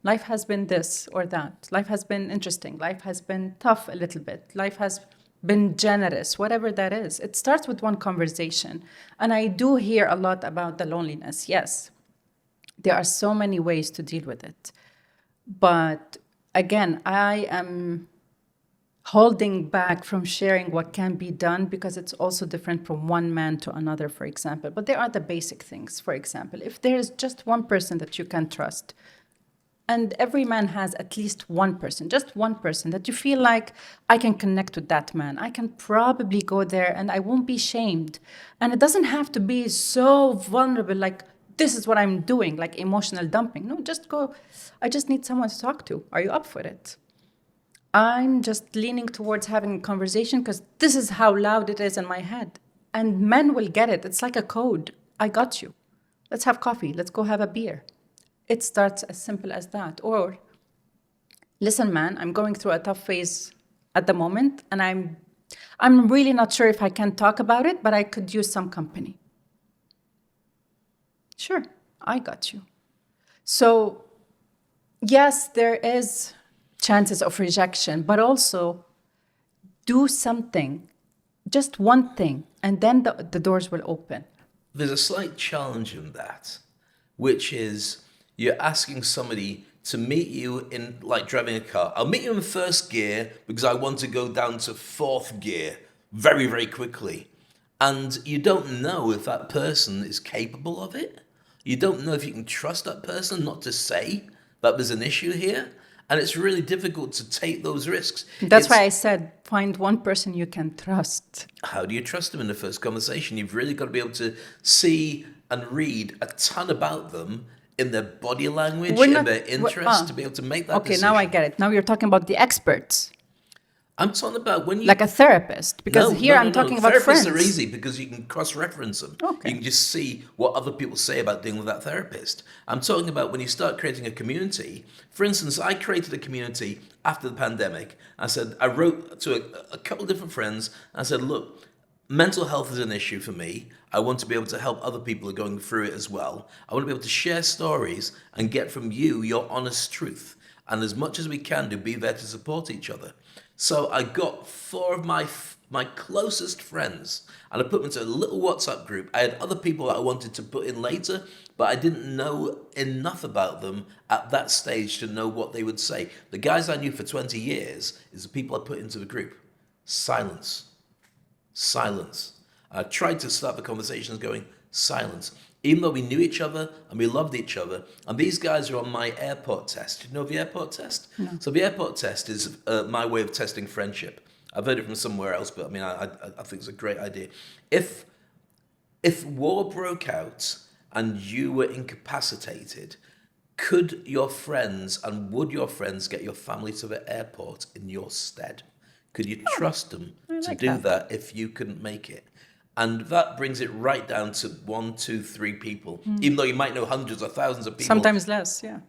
Speaker 1: life has been this or that. Life has been interesting. Life has been tough a little bit. Life has been generous, whatever that is. It starts with one conversation. And I do hear a lot about the loneliness. Yes, there are so many ways to deal with it. But again, I am holding back from sharing what can be done because it's also different from one man to another, for example. But there are the basic things. For example, if there is just one person that you can trust, and every man has at least one person, just one person that you feel like, I can connect with that man. I can probably go there and I won't be shamed. And it doesn't have to be so vulnerable, like, this is what I'm doing, like emotional dumping. No, just go, I just need someone to talk to. Are you up for it? I'm just leaning towards having a conversation because this is how loud it is in my head. And men will get it. It's like a code. I got you. Let's have coffee. Let's go have a beer. It starts as simple as that. Or, listen, man, I'm going through a tough phase at the moment, and I'm really not sure if I can talk about it, but I could use some company. Sure, I got you. So, yes, there is chances of rejection, but also do something, just one thing, and then the doors will open.
Speaker 2: There's a slight challenge in that, which is you're asking somebody to meet you in, like driving a car. I'll meet you in first gear because I want to go down to fourth gear very, very quickly. And you don't know if that person is capable of it. You don't know if you can trust that person not to say that there's an issue here. And it's really difficult to take those risks.
Speaker 1: That's why I said, find one person you can trust.
Speaker 2: How do you trust them in the first conversation? You've really got to be able to see and read a ton about them in their body language, in their interest, to be able to make that decision.
Speaker 1: Okay, now I get it. Now you're talking about the experts.
Speaker 2: I'm talking about when you...
Speaker 1: Like a therapist, because I'm talking about friends.
Speaker 2: Therapists are easy because you can cross-reference them.
Speaker 1: Okay.
Speaker 2: You can just see what other people say about dealing with that therapist. I'm talking about when you start creating a community. For instance, I created a community after the pandemic. I wrote to a couple of different friends. I said, look, mental health is an issue for me. I want to be able to help other people who are going through it as well. I want to be able to share stories and get from you your honest truth. And as much as we can do, be there to support each other. So I got 4 of my closest friends, and I put them into a little WhatsApp group. I had other people that I wanted to put in later, but I didn't know enough about them at that stage to know what they would say. The guys I knew for 20 years is the people I put into the group. Silence. Silence. I tried to start the conversations going, silence. Even though we knew each other and we loved each other. And these guys are on my airport test. Do you know the airport test?
Speaker 1: No.
Speaker 2: So the airport test is my way of testing friendship. I've heard it from somewhere else, but I mean, I think it's a great idea. If war broke out and you were incapacitated, could your friends and would your friends get your family to the airport in your stead? Could you trust them to do that if you couldn't make it? And that brings it right down to 1, 2, 3 people, even though you might know hundreds or thousands of people.
Speaker 1: Sometimes less, yeah.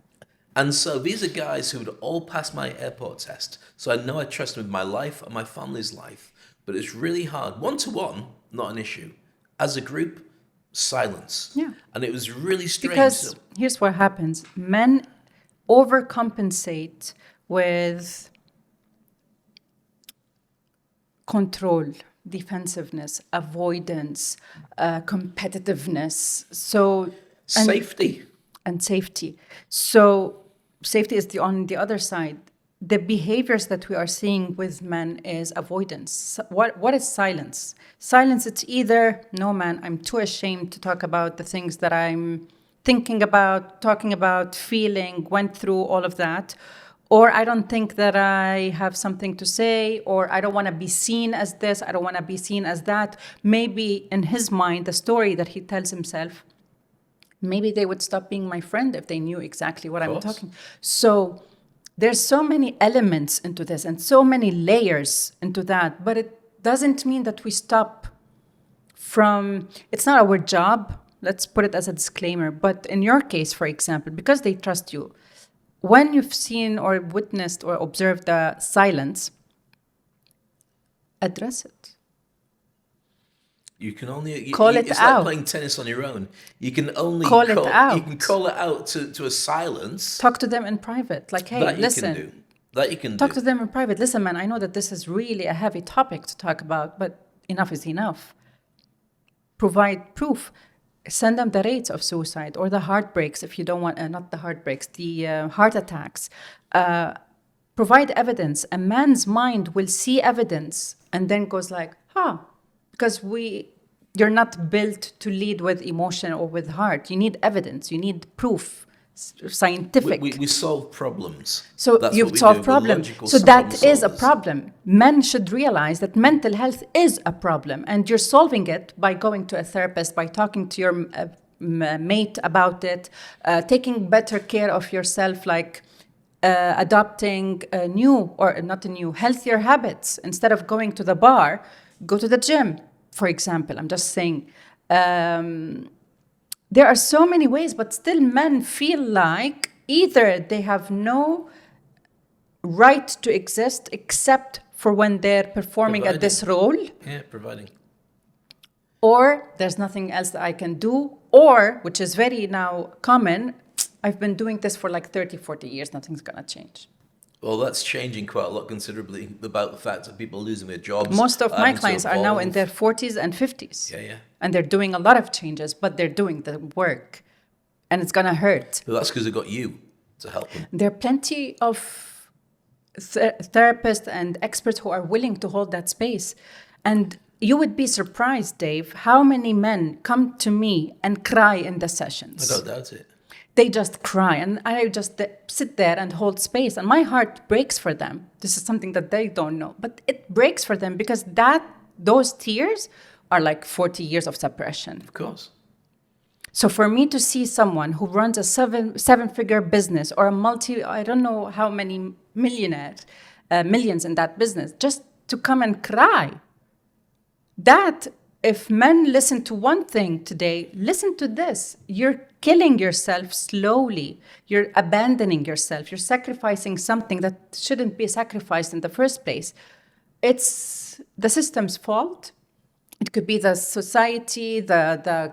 Speaker 2: And so these are guys who would all pass my airport test. So I know I trust them with my life and my family's life. But it's really hard. 1-to-1, not an issue. As a group, silence.
Speaker 1: Yeah.
Speaker 2: And it was really strange.
Speaker 1: Because here's what happens. Men overcompensate with control, defensiveness, avoidance, competitiveness. So
Speaker 2: safety.
Speaker 1: And safety. So safety is on the other side. The behaviors that we are seeing with men is avoidance. What is silence? Silence, it's either, no man, I'm too ashamed to talk about the things that I'm thinking about, talking about, feeling, went through all of that. or I don't think that I have something to say, or I don't want to be seen as this, I don't want to be seen as that. Maybe in his mind, the story that he tells himself, maybe they would stop being my friend if they knew exactly what I'm talking. So there's so many elements into this and so many layers into that, but it doesn't mean that we stop from, it's not our job, let's put it as a disclaimer, but in your case, for example, because they trust you, when you've seen or witnessed or observed the silence, address it.
Speaker 2: You can only
Speaker 1: call it
Speaker 2: it's
Speaker 1: out.
Speaker 2: like playing tennis on your own. You can only
Speaker 1: Call it out.
Speaker 2: You can call it out to a silence.
Speaker 1: Talk to them in private. Like, hey,
Speaker 2: that
Speaker 1: listen.
Speaker 2: You can
Speaker 1: Talk to them in private. Listen, man, I know that this is really a heavy topic to talk about, but enough is enough. Provide proof. Send them the rates of suicide or the heartbreaks if you don't want, not the heartbreaks, the heart attacks. Provide evidence. A man's mind will see evidence and then goes like, because you're not built to lead with emotion or with heart. You need evidence. You need proof, scientific.
Speaker 2: We solve problems.
Speaker 1: So
Speaker 2: That's
Speaker 1: you've solved problems. So that is a
Speaker 2: solvers.
Speaker 1: problem. Men should realize that mental health is a problem, and you're solving it by going to a therapist, by talking to your mate about it, taking better care of yourself, like adopting healthier habits. Instead of going to the bar, go to the gym, for example. I'm just saying. There are so many ways, but still men feel like either they have no right to exist except for when they're performing at this role.
Speaker 2: Yeah, providing.
Speaker 1: Or there's nothing else that I can do. Or, which is very now common, I've been doing this for like 30, 40 years. Nothing's going to change.
Speaker 2: Well, that's changing quite a lot considerably about the fact that people are losing their jobs.
Speaker 1: Most of my clients are now in their 40s and 50s.
Speaker 2: Yeah.
Speaker 1: And they're doing a lot of changes, but they're doing the work. And it's going to hurt.
Speaker 2: But that's because they've got you to help them.
Speaker 1: There are plenty of therapists and experts who are willing to hold that space. And you would be surprised, Dave, how many men come to me and cry in the sessions.
Speaker 2: I don't doubt it.
Speaker 1: They just cry, and I just sit there and hold space, and my heart breaks for them. This is something that they don't know, but it breaks for them because those tears are like 40 years of suppression.
Speaker 2: Of course.
Speaker 1: So for me to see someone who runs a seven-figure business or I don't know how many millions in that business, just to come and cry, that if men listen to one thing today, listen to this. You're killing yourself slowly. You're abandoning yourself. You're sacrificing something that shouldn't be sacrificed in the first place. It's the system's fault. It could be the society, the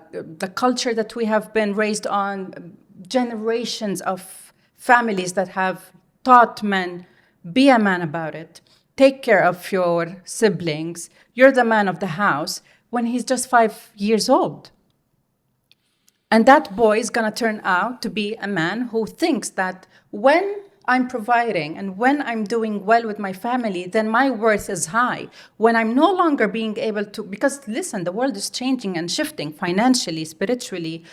Speaker 1: culture that we have been raised on, generations of families that have taught men, be a man about it. Take care of your siblings. You're the man of the house. When he's just 5 years old. And that boy is going to turn out to be a man who thinks that when I'm providing and when I'm doing well with my family, then my worth is high. When I'm no longer being able to, because listen, the world is changing and shifting financially, spiritually,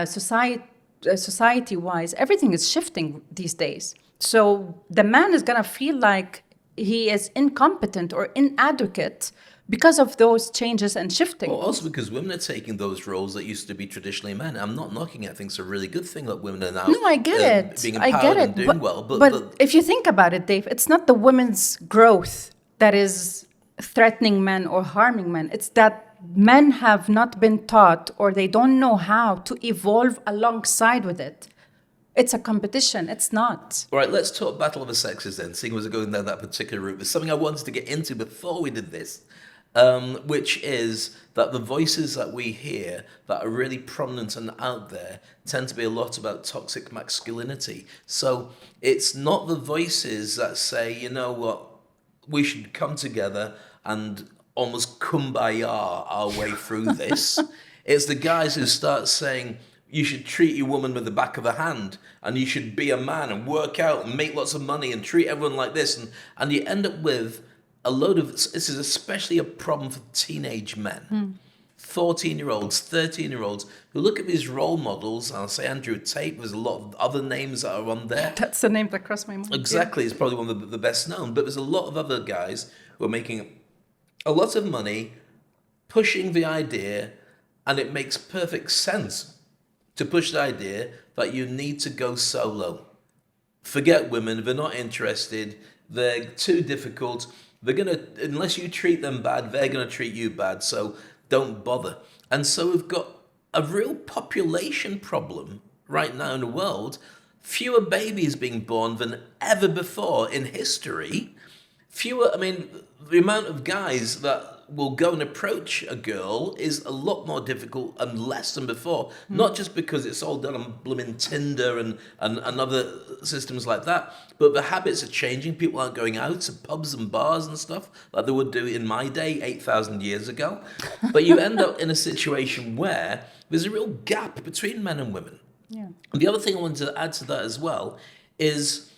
Speaker 1: society-wise, everything is shifting these days. So the man is going to feel like he is incompetent or inadequate because of those changes and shifting.
Speaker 2: Well, also because women are taking those roles that used to be traditionally men. I'm not knocking it. I think it's a really good thing that women are now
Speaker 1: No, I get it.
Speaker 2: being
Speaker 1: I
Speaker 2: empowered
Speaker 1: get it.
Speaker 2: and doing well.
Speaker 1: But if you think about it, Dave, it's not the women's growth that is threatening men or harming men. It's that men have not been taught or they don't know how to evolve alongside with it. It's a competition. It's not.
Speaker 2: All right, let's talk Battle of the Sexes then, seeing as we're going down that particular route. There's something I wanted to get into before we did this. Which is that the voices that we hear that are really prominent and out there tend to be a lot about toxic masculinity. So it's not the voices that say, you know what, we should come together and almost kumbaya our way through this. It's the guys who start saying, you should treat your woman with the back of the hand, and you should be a man and work out and make lots of money and treat everyone like this. And you end up with a load of, this is especially a problem for teenage men, 14-year-olds, 13-year-olds who look at these role models. I'll say Andrew Tate, there's a lot of other names that are on there.
Speaker 1: That's the name that crossed my mind.
Speaker 2: Exactly, it's probably one of the best known, but there's a lot of other guys who are making a lot of money pushing the idea, and it makes perfect sense to push the idea that you need to go solo. Forget women, they're not interested, they're too difficult, they're gonna, unless you treat them bad, they're gonna treat you bad, so don't bother. And so we've got a real population problem right now in the world, fewer babies being born than ever before in history. Fewer, I mean, the amount of guys that will go and approach a girl is a lot more difficult and less than before. Not just because it's all done on blooming Tinder and other systems like that, but the habits are changing. People aren't going out to pubs and bars and stuff like they would do in my day 8,000 years ago. But you end up in a situation where there's a real gap between men and women.
Speaker 1: Yeah.
Speaker 2: And the other thing I wanted to add to that as well is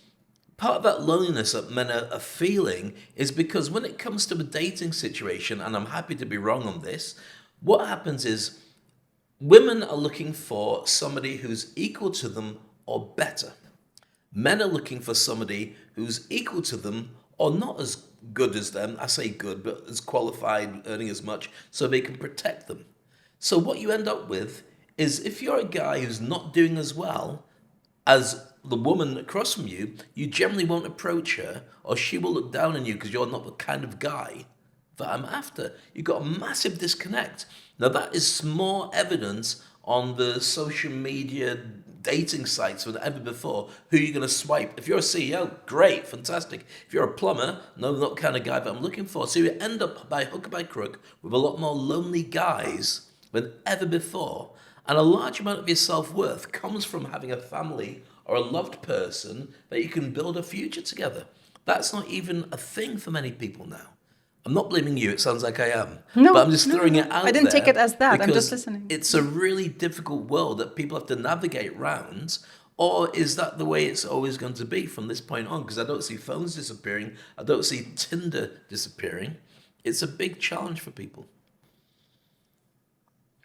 Speaker 2: part of that loneliness that men are feeling is because when it comes to the dating situation, and I'm happy to be wrong on this, what happens is women are looking for somebody who's equal to them or better. Men are looking for somebody who's equal to them or not as good as them. I say good, but as qualified, earning as much, so they can protect them. So what you end up with is if you're a guy who's not doing as well as the woman across from you, you generally won't approach her, or she will look down on you because you're not the kind of guy that I'm after. You've got a massive disconnect. Now that is more evidence on the social media dating sites than ever before. Who are you going to swipe? If you're a CEO, great, fantastic. If you're a plumber, no, not the kind of guy that I'm looking for. So you end up by hook or by crook with a lot more lonely guys than ever before. And a large amount of your self-worth comes from having a family or a loved person that you can build a future together. That's not even a thing for many people now. I'm not blaming you, it sounds like I am.
Speaker 1: No,
Speaker 2: but I'm just throwing it out there.
Speaker 1: I didn't take it as that, I'm just
Speaker 2: because
Speaker 1: listening.
Speaker 2: It's a really difficult world that people have to navigate around. Or is that the way it's always going to be from this point on? Because I don't see phones disappearing. I don't see Tinder disappearing. It's a big challenge for people.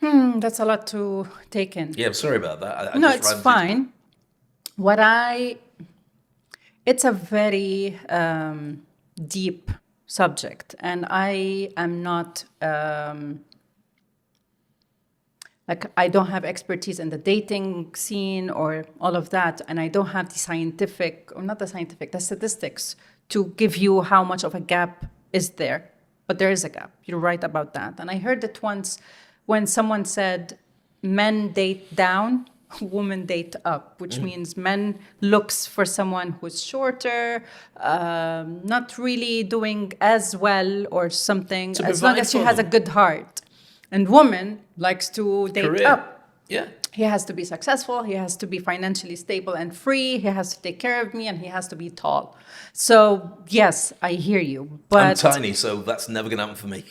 Speaker 1: That's a lot to take in.
Speaker 2: Yeah, I'm sorry about that.
Speaker 1: No,
Speaker 2: just
Speaker 1: it's
Speaker 2: ranted.
Speaker 1: fine. It's a very deep subject, and I am not, I don't have expertise in the dating scene or all of that, and I don't have the the statistics to give you how much of a gap is there, but there is a gap. You're right about that. And I heard it once when someone said, men date down, women date up, which means men looks for someone who's shorter, not really doing as well or something,
Speaker 2: To
Speaker 1: as long
Speaker 2: provide
Speaker 1: as she
Speaker 2: for
Speaker 1: has a
Speaker 2: them.
Speaker 1: good heart. And woman likes to date
Speaker 2: Career.
Speaker 1: up.
Speaker 2: Yeah.
Speaker 1: He has to be successful, he has to be financially stable and free, he has to take care of me, and he has to be tall. So yes, I hear you, but
Speaker 2: I'm tiny, so that's never going to happen for me.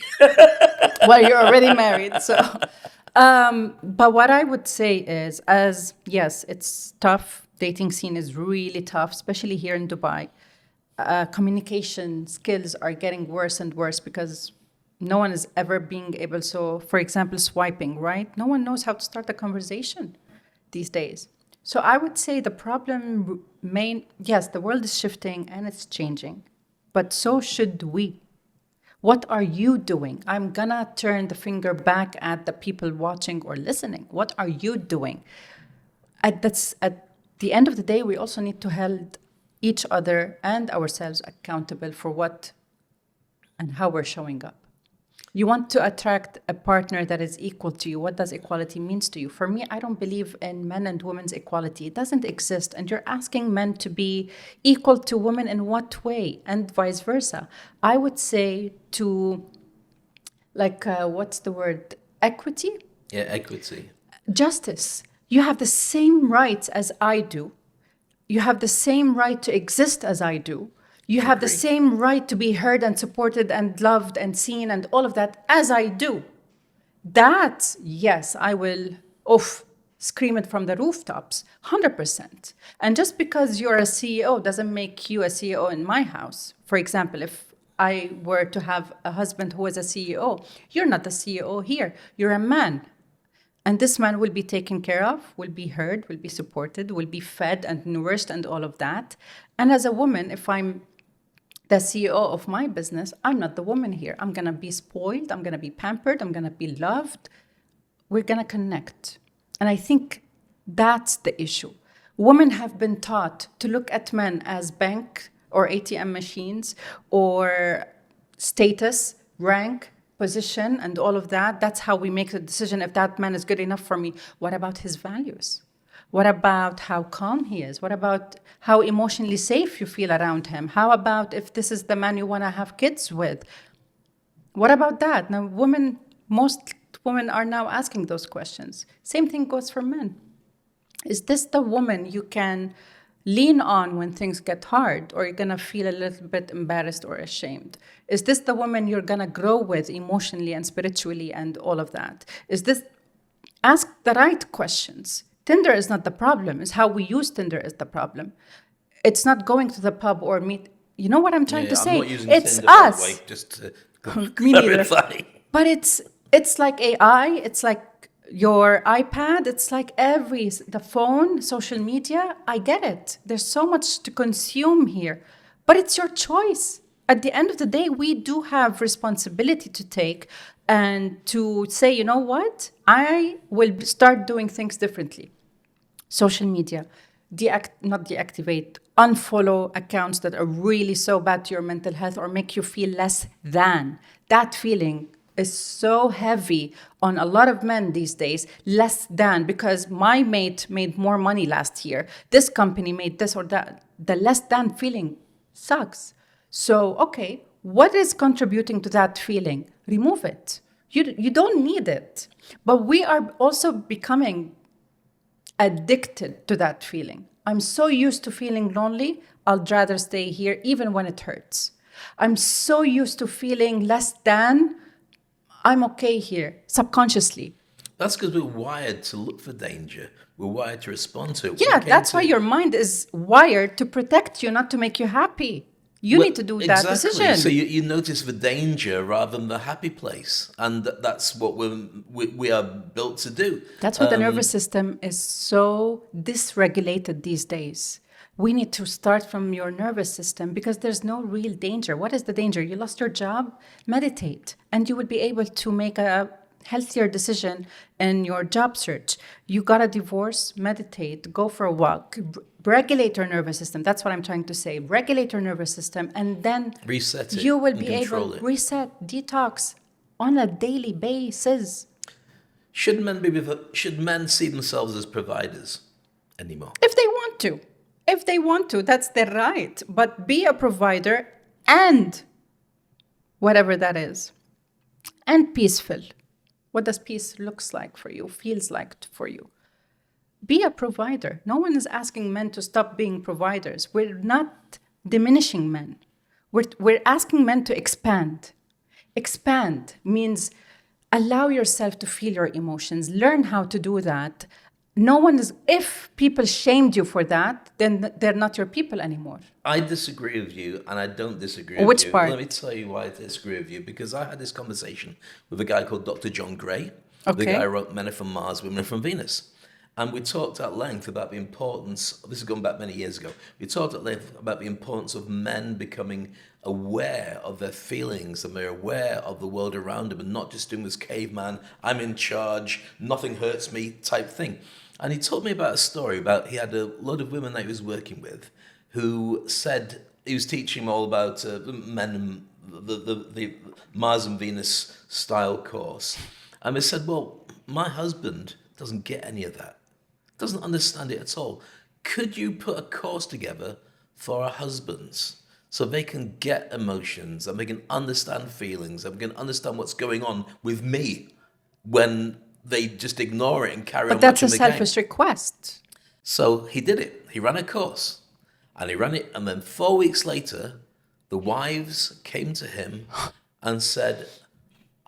Speaker 1: well, you're already married, so. But what I would say is, yes, it's tough. Dating scene is really tough, especially here in Dubai. Communication skills are getting worse and worse because no one is ever being able. So, for example, swiping, right? No one knows how to start a conversation these days. So I would say the problem yes, the world is shifting and it's changing, but so should we. What are you doing? I'm gonna turn the finger back at the people watching or listening. What are you doing? At the end of the day, we also need to hold each other and ourselves accountable for what and how we're showing up. You want to attract a partner that is equal to you. What does equality means to you? For me, I don't believe in men and women's equality. It doesn't exist. And you're asking men to be equal to women in what way? And vice versa. I would say to, what's the word? Equity?
Speaker 2: Yeah, equity.
Speaker 1: Justice. You have the same rights as I do. You have the same right to exist as I do. You have the
Speaker 2: Agree.
Speaker 1: same right to be heard and supported and loved and seen and all of that as I do. That, yes, I will scream it from the rooftops, 100%. And just because you're a CEO doesn't make you a CEO in my house. For example, if I were to have a husband who was a CEO. You're not the CEO here. You're a man. And this man will be taken care of, will be heard, will be supported, will be fed and nourished and all of that. And as a woman, if I'm the CEO of my business, I'm not the woman here. I'm going to be spoiled. I'm going to be pampered. I'm going to be loved. We're going to connect. And I think that's the issue. Women have been taught to look at men as bank or ATM machines or status, rank, position, and all of that. That's how we make the decision if that man is good enough for me. What about his values? What about how calm he is? What about how emotionally safe you feel around him? How about if this is the man you want to have kids with? What about that? Now, most women are now asking those questions. Same thing goes for men. Is this the woman you can lean on when things get hard, or you're going to feel a little bit embarrassed or ashamed? Is this the woman you're going to grow with emotionally and spiritually and all of that? Ask the right questions. Tinder is not the problem. It's how we use Tinder is the problem. It's not going to the pub or meet. You know what I'm trying to say?
Speaker 2: I'm not using
Speaker 1: It's
Speaker 2: Tinder, by the
Speaker 1: us.
Speaker 2: way, just to
Speaker 1: Me neither.
Speaker 2: clarify.
Speaker 1: But it's like AI. It's like your iPad. It's like the phone, social media. I get it. There's so much to consume here, but it's your choice. At the end of the day, we do have responsibility to take and to say, you know what? I will start doing things differently. Social media, not deactivate, unfollow accounts that are really so bad to your mental health or make you feel less than. That feeling is so heavy on a lot of men these days, less than, because my mate made more money last year. This company made this or that. The less than feeling sucks. So, okay, what is contributing to that feeling? Remove it. You don't need it. But we are also becoming addicted to that feeling. I'm so used to feeling lonely, I'll rather stay here even when it hurts. I'm so used to feeling less than, I'm okay here, subconsciously.
Speaker 2: That's because we're wired to look for danger. We're wired to respond to it.
Speaker 1: Yeah, that's why your mind is wired to protect you, not to make you happy. You need to do that decision.
Speaker 2: So you notice the danger rather than the happy place, and that's what we are built to do.
Speaker 1: That's why the nervous system is so dysregulated these days. We need to start from your nervous system because there's no real danger. What is the danger? You lost your job? Meditate, and you will be able to make a healthier decision in your job search. You got a divorce? Meditate, go for a walk, regulate your nervous system. That's what I'm trying to say. Regulate your nervous system, and then
Speaker 2: Reset it.
Speaker 1: You will
Speaker 2: and
Speaker 1: be
Speaker 2: control
Speaker 1: able
Speaker 2: it.
Speaker 1: to reset, detox on a daily basis.
Speaker 2: Should men see themselves as providers anymore?
Speaker 1: If they want to. If they want to, that's their right. But be a provider and whatever that is. And peaceful. What does peace looks like for you, feels like for you? Be a provider. No one is asking men to stop being providers. We're not diminishing men. We're asking men to expand. Expand means allow yourself to feel your emotions. Learn how to do that. If people shamed you for that, then they're not your people anymore.
Speaker 2: I disagree with you, and I don't disagree with
Speaker 1: Which
Speaker 2: you.
Speaker 1: part?
Speaker 2: Let me tell you why I disagree with you, because I had this conversation with a guy called Dr. John Gray. The
Speaker 1: Okay.
Speaker 2: guy who wrote Men Are From Mars, Women Are From Venus. And we talked at length about the importance, this is going back many years ago, we talked at length about the importance of men becoming aware of their feelings, and they're aware of the world around them, and not just doing this caveman, I'm in charge, nothing hurts me type thing. And he told me about a story about he had a lot of women that he was working with who said, he was teaching them all about men, the Mars and Venus style course. And they said, well, my husband doesn't get any of that, doesn't understand it at all. Could you put a course together for our husbands so they can get emotions and they can understand feelings and they can understand what's going on with me when they just ignore it and carry on
Speaker 1: But that's a
Speaker 2: watching the game?
Speaker 1: selfish request.
Speaker 2: So he did it. He ran a course and he ran it. And then 4 weeks later, the wives came to him and said,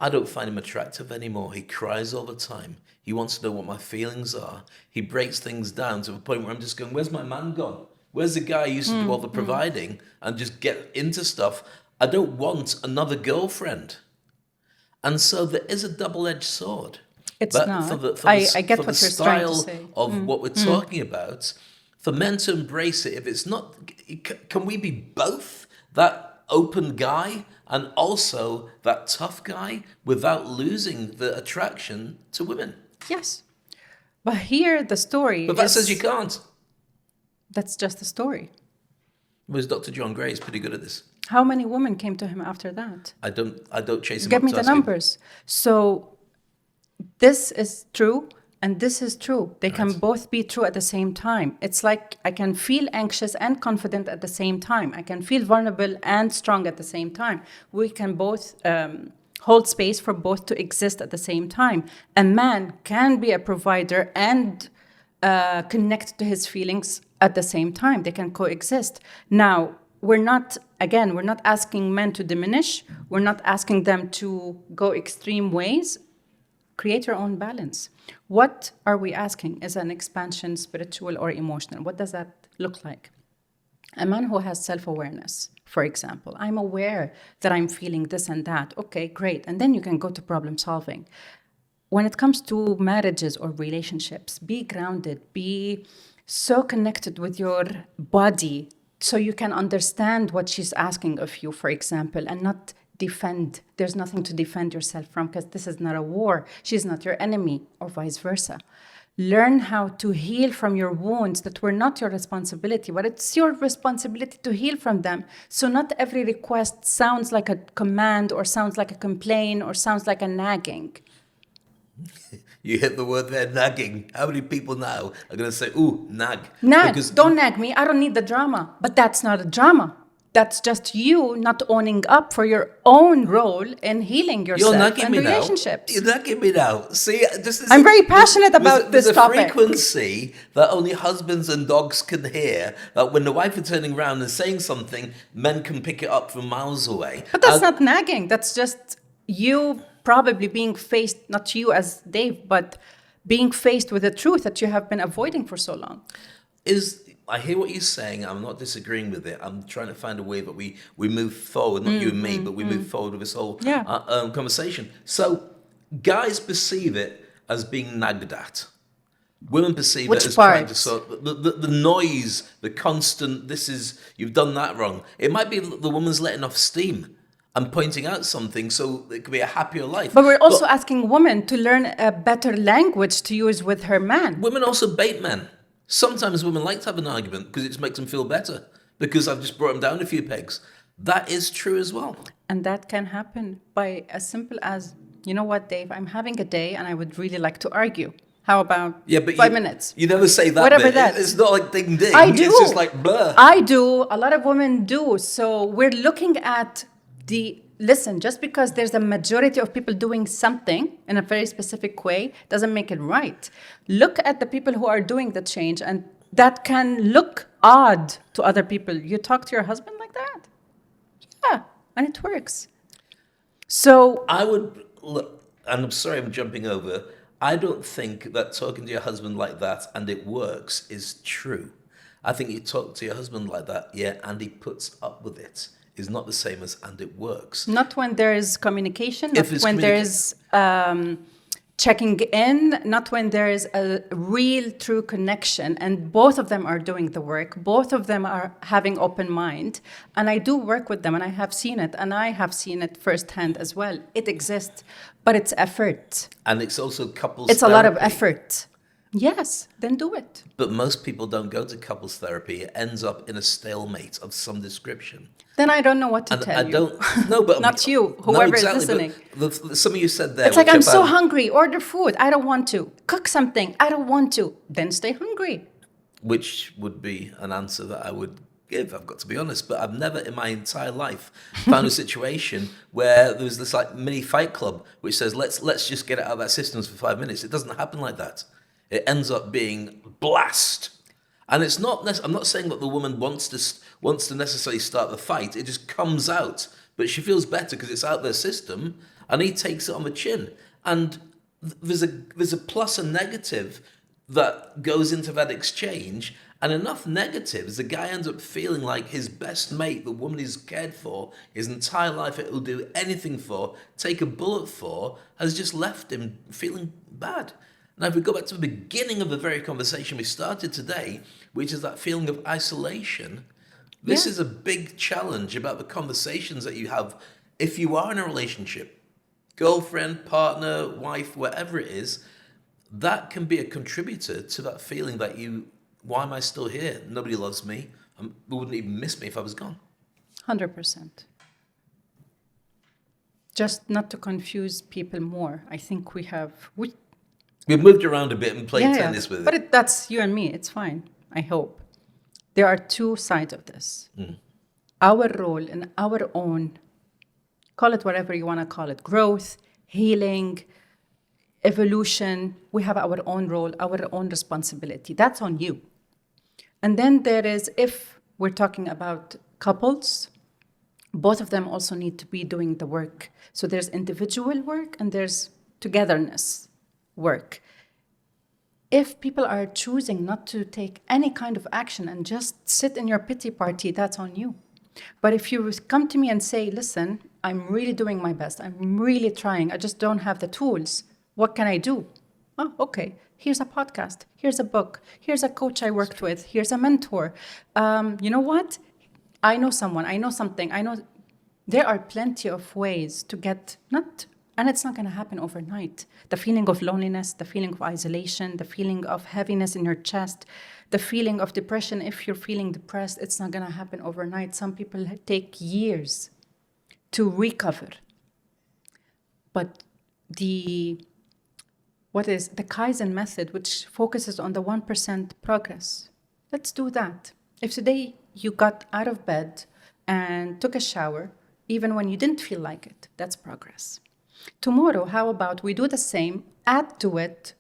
Speaker 2: I don't find him attractive anymore. He cries all the time. He wants to know what my feelings are. He breaks things down to the point where I'm just going, where's my man gone? Where's the guy who used to do all the providing and just get into stuff? I don't want another girlfriend. And so there is a double-edged sword.
Speaker 1: It's
Speaker 2: But
Speaker 1: not.
Speaker 2: for the
Speaker 1: I get
Speaker 2: for the
Speaker 1: what you're trying to
Speaker 2: style
Speaker 1: say.
Speaker 2: of what we're talking about, for men to embrace it, if it's not, can we be both that open guy and also that tough guy without losing the attraction to women?
Speaker 1: Yes. But here the story
Speaker 2: But that
Speaker 1: is...
Speaker 2: says you can't.
Speaker 1: That's just a story.
Speaker 2: Whereas Dr. John Gray is pretty good at this.
Speaker 1: How many women came to him after that?
Speaker 2: I don't chase him
Speaker 1: Give
Speaker 2: up
Speaker 1: me
Speaker 2: to
Speaker 1: the
Speaker 2: ask him.
Speaker 1: numbers. So this is true and this is true. They can
Speaker 2: Right.
Speaker 1: both be true at the same time. It's like I can feel anxious and confident at the same time. I can feel vulnerable and strong at the same time. We can both hold space for both to exist at the same time. A man can be a provider and connect to his feelings at the same time. They can coexist. Now, we're not asking men to diminish. We're not asking them to go extreme ways. Create your own balance. What are we asking? Is an expansion spiritual or emotional? What does that look like? A man who has self-awareness, for example, I'm aware that I'm feeling this and that. Okay, great. And then you can go to problem solving. When it comes to marriages or relationships, be grounded, be so connected with your body so you can understand what she's asking of you, for example, and not defend. There's nothing to defend yourself from because this is not a war. She's not your enemy, or vice versa. Learn how to heal from your wounds that were not your responsibility, but it's your responsibility to heal from them. So not every request sounds like a command or sounds like a complaint or sounds like a nagging.
Speaker 2: You hit the word there, nagging. How many people now are going to say, ooh, nag?
Speaker 1: Nag,
Speaker 2: Because
Speaker 1: don't nag me. I don't need the drama. But that's not a drama. That's just you not owning up for your own role in healing yourself
Speaker 2: you're nagging
Speaker 1: and
Speaker 2: me now.
Speaker 1: relationships.
Speaker 2: You're nagging me now. See,
Speaker 1: I'm very passionate about this
Speaker 2: there's
Speaker 1: topic.
Speaker 2: a frequency that only husbands and dogs can hear, that when the wife is turning around and saying something, men can pick it up from miles away.
Speaker 1: But that's not nagging. That's just you probably being faced, not you as Dave, but being faced with the truth that you have been avoiding for so long.
Speaker 2: I hear what you're saying. I'm not disagreeing with it. I'm trying to find a way that we move forward, not you and me, but we move forward with this whole conversation. So guys perceive it as being nagged at. Women perceive
Speaker 1: Which
Speaker 2: it as
Speaker 1: part?
Speaker 2: trying to sort the noise, the constant, you've done that wrong. It might be the woman's letting off steam and pointing out something so it could be a happier life.
Speaker 1: But we're also asking women to learn a better language to use with her man.
Speaker 2: Women also bait men. Sometimes women like to have an argument because it just makes them feel better, because I've just brought them down a few pegs. That is true as well.
Speaker 1: And that can happen by as simple as, you know what, Dave, I'm having a day and I would really like to argue. How about 5 minutes?
Speaker 2: You never say that.
Speaker 1: Whatever
Speaker 2: bit.
Speaker 1: that.
Speaker 2: It's not like ding ding.
Speaker 1: I do.
Speaker 2: It's just like blur.
Speaker 1: I do. A lot of women do. So we're looking at listen, just because there's a majority of people doing something in a very specific way doesn't make it right. Look at the people who are doing the change, and that can look odd to other people. You talk to your husband like that? Yeah, and it works. So
Speaker 2: I would look, and I'm sorry I'm jumping over. I don't think that talking to your husband like that and it works is true. I think you talk to your husband like that, yeah, and he puts up with it, is not the same as and it works.
Speaker 1: not when there is communication, not
Speaker 2: If it's
Speaker 1: when there is checking in, not when there is a real true connection, and both of them are doing the work, both of them are having open mind, and I do work with them, and I have seen it, and I have seen it firsthand as well. It exists, but it's effort.
Speaker 2: And it's also couples
Speaker 1: It's a lot of
Speaker 2: therapy.
Speaker 1: effort. Yes, then do it.
Speaker 2: But most people don't go to couples therapy. It ends up in a stalemate of some description.
Speaker 1: Then I don't know what to
Speaker 2: And
Speaker 1: tell
Speaker 2: I
Speaker 1: you.
Speaker 2: don't. No, but
Speaker 1: Not you,
Speaker 2: no,
Speaker 1: whoever
Speaker 2: exactly,
Speaker 1: is listening.
Speaker 2: but some of you said there.
Speaker 1: It's like,
Speaker 2: which
Speaker 1: I'm
Speaker 2: I
Speaker 1: so
Speaker 2: found-
Speaker 1: hungry, order food. I don't want to. Cook something. I don't want to. Then stay hungry.
Speaker 2: Which would be an answer that I would give, I've got to be honest. But I've never in my entire life found a situation where there was this like mini fight club which says, let's just get it out of our systems for 5 minutes. It doesn't happen like that. It ends up being blast. And it's not. I'm not saying that the woman wants to necessarily start the fight. It just comes out, but she feels better because it's out their system, and he takes it on the chin. And there's a plus and negative that goes into that exchange, And enough negatives, the guy ends up feeling like his best mate, the woman he's cared for his entire life, he'll do anything for, take a bullet for, has just left him feeling bad. Now, if we go back to the beginning of the very conversation we started today, which is that feeling of isolation, this is a big challenge about the conversations that you have if you are in a relationship, girlfriend, partner, wife, whatever it is. That can be a contributor to that feeling that why am I still here? Nobody loves me. They wouldn't even miss me if I was gone.
Speaker 1: 100%. Just not to confuse people more. I think we've
Speaker 2: moved around a bit and played tennis with it.
Speaker 1: But that's you and me. It's fine, I hope. There are two sides of this. Our role in our own, call it whatever you want to call it, growth, healing, evolution. We have our own role, our own responsibility. That's on you. And then there is, if we're talking about couples, both of them also need to be doing the work. So there's individual work and there's togetherness work. If people are choosing not to take any kind of action and just sit in your pity party, that's on you. But if you come to me and say, listen, I'm really doing my best, I'm really trying, I just don't have the tools, what can I do? Oh, okay, here's a podcast, here's a book, here's a coach I worked with, here's a mentor. You know what? I know someone, I know something, there are plenty of ways to get, and it's not going to happen overnight. The feeling of loneliness, the feeling of isolation, the feeling of heaviness in your chest, the feeling of depression, if you're feeling depressed, it's not going to happen overnight. Some people take years to recover. But the Kaizen method, which focuses on the 1% progress, let's do that. If today you got out of bed and took a shower, even when you didn't feel like it, that's progress. Tomorrow, how about we do the same, add to it,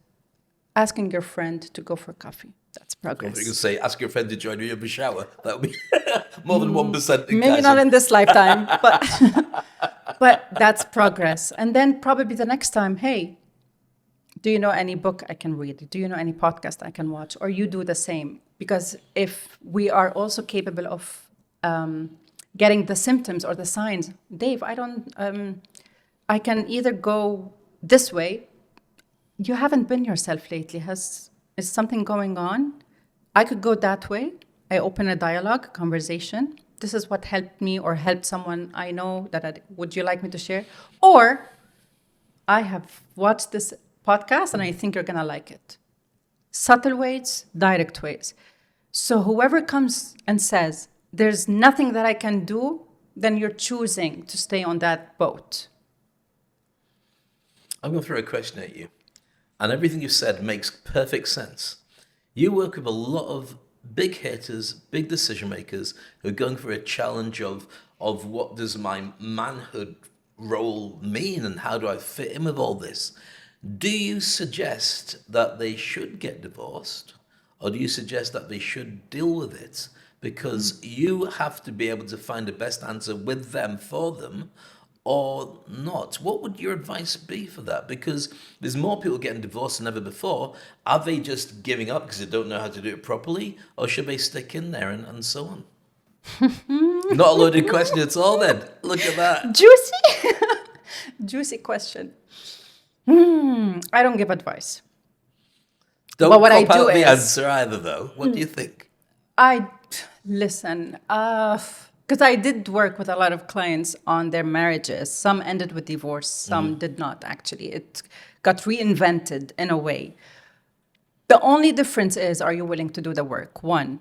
Speaker 1: asking your friend to go for coffee. That's progress.
Speaker 2: You can say, ask your friend to join you in the shower. That would be more than 1%.
Speaker 1: Maybe not in this lifetime, but that's progress. And then probably the next time, hey, do you know any book I can read? Do you know any podcast I can watch? Or you do the same. Because if we are also capable of getting the symptoms or the signs, Dave, I can either go this way. You haven't been yourself lately. Is something going on? I could go that way. I open a dialogue, conversation. This is what helped me or helped someone I know would you like me to share? Or I have watched this podcast and I think you're going to like it. Subtle ways, direct ways. So whoever comes and says, there's nothing that I can do, then you're choosing to stay on that boat.
Speaker 2: I'm going to throw a question at you. And everything you've said makes perfect sense. You work with a lot of big hitters, big decision makers who are going for a challenge of what does my manhood role mean and how do I fit in with all this? Do you suggest that they should get divorced or do you suggest that they should deal with it? Because you have to be able to find the best answer with them for them or not. What would your advice be for that? Because there's more people getting divorced than ever before. Are they just giving up because they don't know how to do it properly? Or should they stick in there and so on? Not a loaded question at all then. Look at that.
Speaker 1: Juicy. Juicy question. I don't give advice.
Speaker 2: Don't
Speaker 1: but what I
Speaker 2: cop
Speaker 1: do
Speaker 2: out the
Speaker 1: is,
Speaker 2: answer either though. What do you think?
Speaker 1: Listen, because I did work with a lot of clients on their marriages. Some ended with divorce, some did not actually. It got reinvented in a way. The only difference is, are you willing to do the work? One,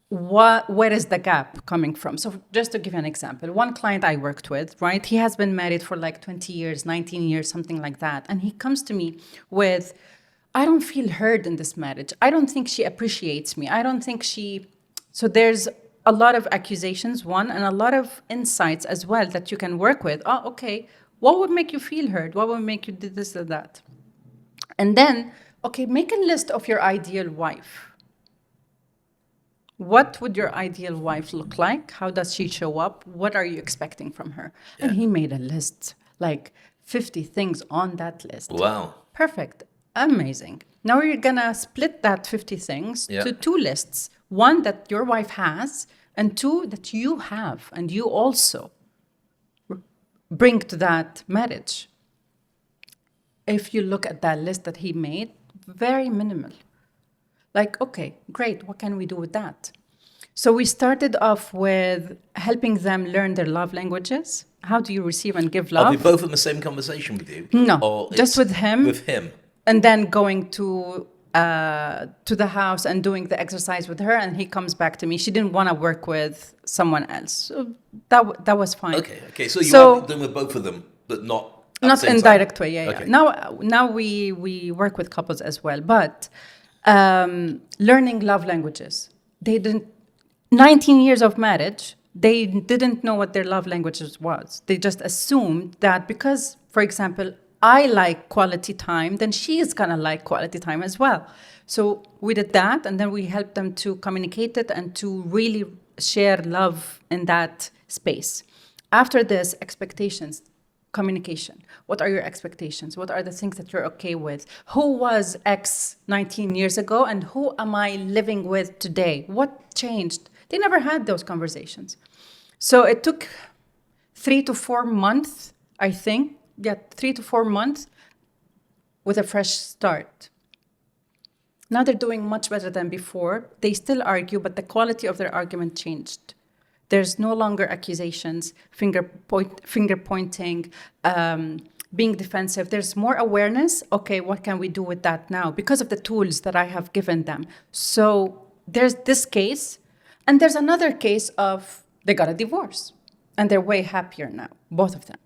Speaker 1: where is the gap coming from? So just to give you an example, one client I worked with, right? He has been married for like 20 years, 19 years, something like that. And he comes to me with, I don't feel heard in this marriage. I don't think she appreciates me. I don't think So there's a lot of accusations, one, and a lot of insights as well that you can work with. Oh, okay, what would make you feel heard? What would make you do this or that? And then, okay, make a list of your ideal wife. What would your ideal wife look like? How does she show up? What are you expecting from her? Yeah. And he made a list, like 50 things on that list.
Speaker 2: Wow.
Speaker 1: Perfect. Amazing. Now we're going to split that 50 things to 2 lists. One, that your wife has, and two, that you have, and you also bring to that marriage. If you look at that list that he made, very minimal. Like, okay, great, what can we do with that? So we started off with helping them learn their love languages. How do you receive and give
Speaker 2: Are they
Speaker 1: love?
Speaker 2: both in the same conversation with you?
Speaker 1: No,
Speaker 2: Or
Speaker 1: just
Speaker 2: it's
Speaker 1: with him.
Speaker 2: With him.
Speaker 1: And then going to the house and doing the exercise with her, and he comes back to me. She didn't want to work with someone else. So that was fine.
Speaker 2: Okay. So you are doing with both of them, but not at the
Speaker 1: Not
Speaker 2: same
Speaker 1: in
Speaker 2: time.
Speaker 1: direct way, yeah.
Speaker 2: Okay.
Speaker 1: Now we work with couples as well, but learning love languages. They didn't. 19 years of marriage, they didn't know what their love languages was. They just assumed that because, for example, I like quality time, then she is gonna like quality time as well. So we did that, and then we helped them to communicate it and to really share love in that space. After this, expectations. Communication. What are your expectations? What are the things that you're okay with? Who was X 19 years ago and who am I living with today? What changed? They never had those conversations. So it took 3 to 4 months, I think. Yeah, 3 to 4 months with a fresh start. Now they're doing much better than before. They still argue, but the quality of their argument changed. There's no longer accusations, finger pointing, being defensive. There's more awareness. Okay, what can we do with that now? Because of the tools that I have given them. So there's this case, and there's another case of they got a divorce, and they're way happier now, both of them.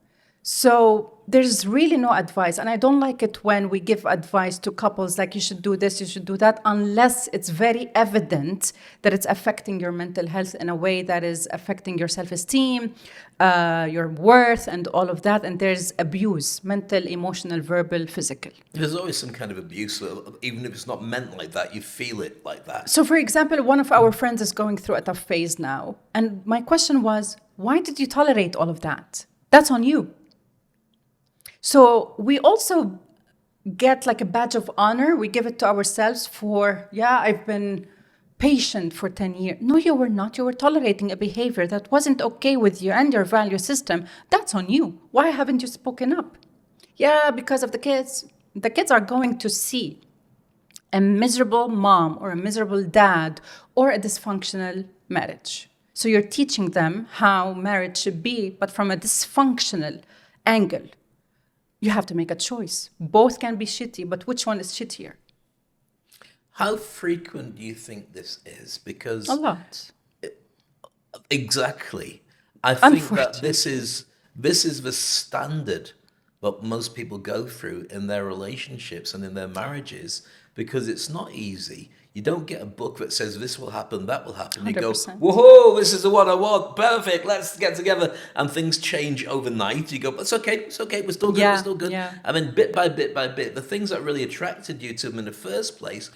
Speaker 1: So there's really no advice. And I don't like it when we give advice to couples like you should do this, you should do that, unless it's very evident that it's affecting your mental health in a way that is affecting your self-esteem, your worth, and all of that. And there's abuse, mental, emotional, verbal, physical.
Speaker 2: There's always some kind of abuse, even if it's not meant like that, you feel it like that.
Speaker 1: So, for example, one of our friends is going through a tough phase now. And my question was, why did you tolerate all of that? That's on you. So we also get like a badge of honor. We give it to ourselves for, I've been patient for 10 years. No, you were not. You were tolerating a behavior that wasn't okay with you and your value system. That's on you. Why haven't you spoken up? Yeah, because of the kids. The kids are going to see a miserable mom or a miserable dad or a dysfunctional marriage. So you're teaching them how marriage should be, but from a dysfunctional angle. You have to make a choice. Both can be shitty, but which one is shittier?
Speaker 2: How frequent do you think this is? Because
Speaker 1: a lot.
Speaker 2: Exactly. I think that this is the standard that most people go through in their relationships and in their marriages, because it's not easy. You don't get a book that says this will happen, that will happen. You
Speaker 1: 100%.
Speaker 2: go, whoa, this is the one I want. Perfect. Let's get together. And things change overnight. You go, it's okay. We're still good. We're still good.
Speaker 1: Yeah.
Speaker 2: And then bit by bit by bit, the things that really attracted you to them in the first place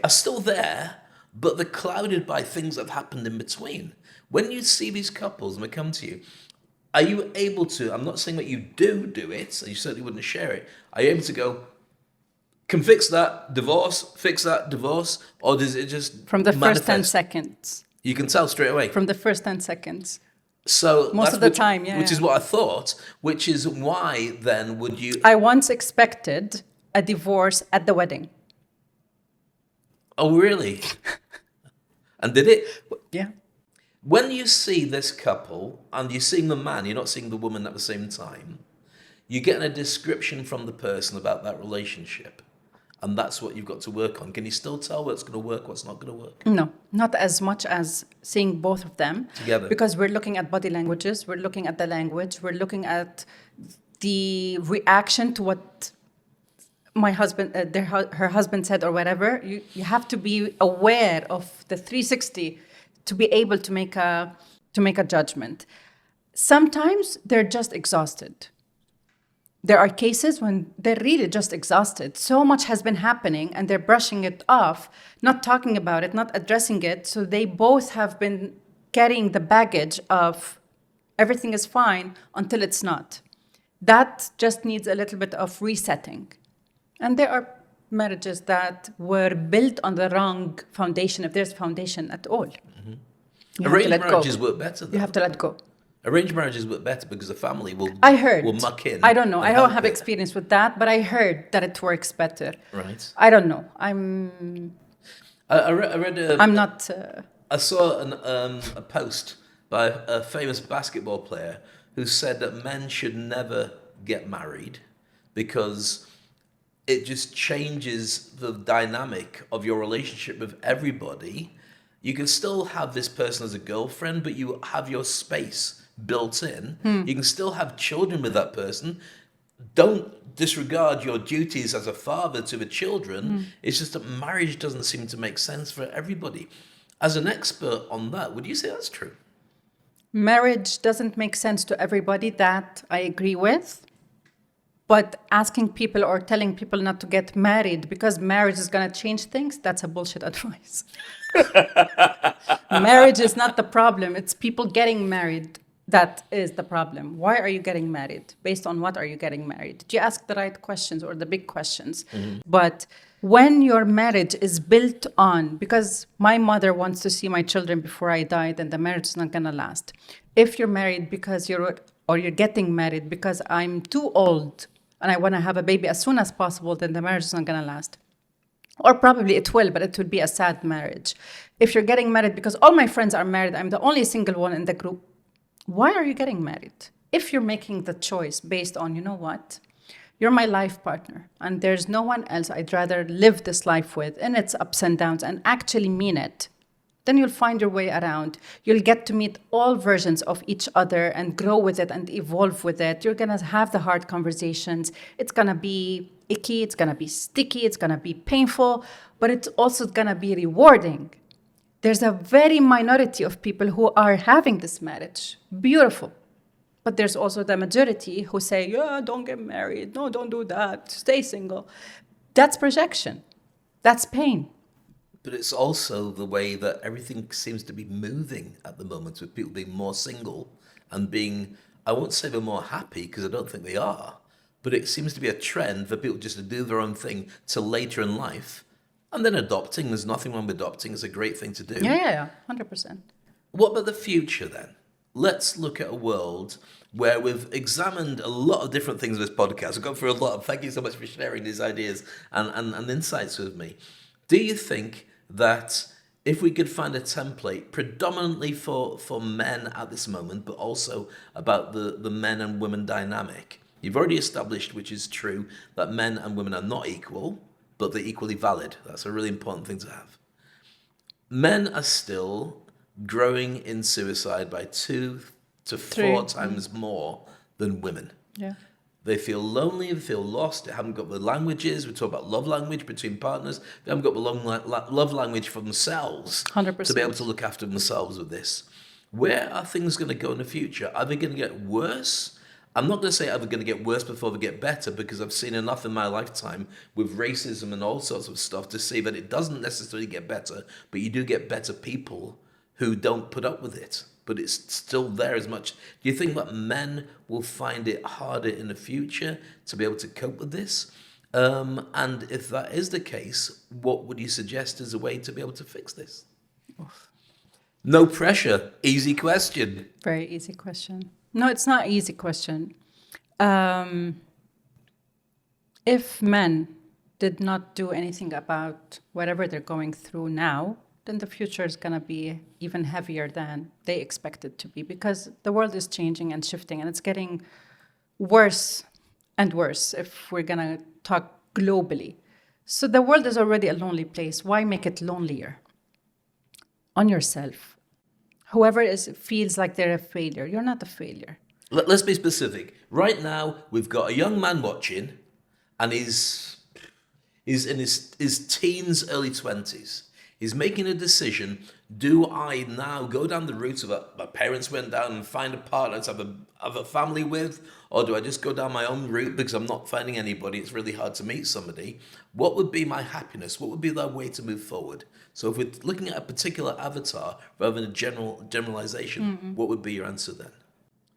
Speaker 2: are still there, but they're clouded by things that have happened in between. When you see these couples and they come to you, are you able to, I'm not saying that you do it, and you certainly wouldn't share it, are you able to go, can fix that, divorce, or does it just
Speaker 1: from the
Speaker 2: manifest?
Speaker 1: first 10 seconds?
Speaker 2: You can tell straight away.
Speaker 1: From the first 10 seconds.
Speaker 2: So
Speaker 1: most of the time,
Speaker 2: which is what I thought, which is why then would you...
Speaker 1: I once expected a divorce at the wedding.
Speaker 2: Oh, really? And did it?
Speaker 1: Yeah.
Speaker 2: When you see this couple and you're seeing the man, you're not seeing the woman at the same time, you're getting a description from the person about that relationship. And that's what you've got to work on. Can you still tell what's going to work, what's not going to work?
Speaker 1: No, not as much as seeing both of them.
Speaker 2: Together.
Speaker 1: Because we're looking at body languages, we're looking at the language, we're looking at the reaction to what my husband, her husband said or whatever. You have to be aware of the 360 to be able to make a judgment. Sometimes they're just exhausted. There are cases when they're really just exhausted. So much has been happening and they're brushing it off, not talking about it, not addressing it. So they both have been carrying the baggage of everything is fine until it's not. That just needs a little bit of resetting. And there are marriages that were built on the wrong foundation, if there's foundation at all. You have to
Speaker 2: Arranged
Speaker 1: let go.
Speaker 2: marriages work better, though.
Speaker 1: You have to let go.
Speaker 2: Arranged marriages work better because the family
Speaker 1: I
Speaker 2: will
Speaker 1: heard.
Speaker 2: muck in.
Speaker 1: I don't know.
Speaker 2: and
Speaker 1: I don't
Speaker 2: help
Speaker 1: have
Speaker 2: it.
Speaker 1: experience with that, but I heard that it works better.
Speaker 2: Right.
Speaker 1: I don't know.
Speaker 2: I read
Speaker 1: I'm not.
Speaker 2: I saw a post by a famous basketball player who said that men should never get married because it just changes the dynamic of your relationship with everybody. You can still have this person as a girlfriend, but you have your space built in. You can still have children with that person. Don't disregard your duties as a father to the children. It's just that marriage doesn't seem to make sense for everybody. As an expert on that, would you say that's true?
Speaker 1: Marriage doesn't make sense to everybody. That I agree with. But asking people or telling people not to get married because marriage is going to change things, that's a bullshit advice. Marriage is not the problem. It's people getting married that is the problem. Why are you getting married? Based on what are you getting married? Did you ask the right questions or the big questions? But when your marriage is built on, because my mother wants to see my children before I die, then the marriage is not going to last. If you're married because you're getting married because I'm too old and I want to have a baby as soon as possible, then the marriage is not going to last. Or probably it will, but it would be a sad marriage. If you're getting married because all my friends are married, I'm the only single one in the group, why are you getting married? If you're making the choice based on, you know what, you're my life partner and there's no one else I'd rather live this life with in its ups and downs and actually mean it, then you'll find your way around. You'll get to meet all versions of each other and grow with it and evolve with it. You're going to have the hard conversations. It's going to be icky. It's going to be sticky. It's going to be painful, but it's also going to be rewarding. There's a very minority of people who are having this marriage. Beautiful. But there's also the majority who say, yeah, don't get married. No, don't do that. Stay single. That's projection. That's pain.
Speaker 2: But it's also the way that everything seems to be moving at the moment, with people being more single and being, I won't say they're more happy because I don't think they are, but it seems to be a trend for people just to do their own thing till later in life. And then adopting, there's nothing wrong with adopting, it's a great thing to do.
Speaker 1: Yeah, 100%.
Speaker 2: What about the future then? Let's look at a world where we've examined a lot of different things in this podcast. We've gone through a lot of, thank you so much for sharing these ideas and insights with me. Do you think that if we could find a template predominantly for men at this moment, but also about the men and women dynamic, you've already established, which is true, that men and women are not equal, but they're equally valid. That's a really important thing to have. Men are still growing in suicide by 2 to 4 times more than women.
Speaker 1: Yeah.
Speaker 2: They feel lonely, they feel lost, they haven't got the languages. We talk about love language between partners. They haven't got the love language for themselves
Speaker 1: 100%.
Speaker 2: to be able to look after themselves with this. Where are things going to go in the future? Are they going to get worse? I'm not going to say are they going to get worse before they get better, because I've seen enough in my lifetime with racism and all sorts of stuff to see that it doesn't necessarily get better, but you do get better people who don't put up with it. But it's still there as much. Do you think that men will find it harder in the future to be able to cope with this? And if that is the case, what would you suggest as a way to be able to fix this? Oof. No pressure. Easy question.
Speaker 1: Very easy question. No, it's not an easy question. If men did not do anything about whatever they're going through now, then the future is going to be even heavier than they expect it to be, because the world is changing and shifting, and it's getting worse and worse if we're going to talk globally. So the world is already a lonely place. Why make it lonelier? On yourself. Whoever feels like they're a failure, you're not a failure.
Speaker 2: Let's be specific. Right now, we've got a young man watching, and he's in his teens, early 20s. He's making a decision. Do I now go down the route of my parents went down and find a partner to have a family with? Or do I just go down my own route because I'm not finding anybody? It's really hard to meet somebody. What would be my happiness? What would be the way to move forward? So if we're looking at a particular avatar rather than a generalization, what would be your answer then?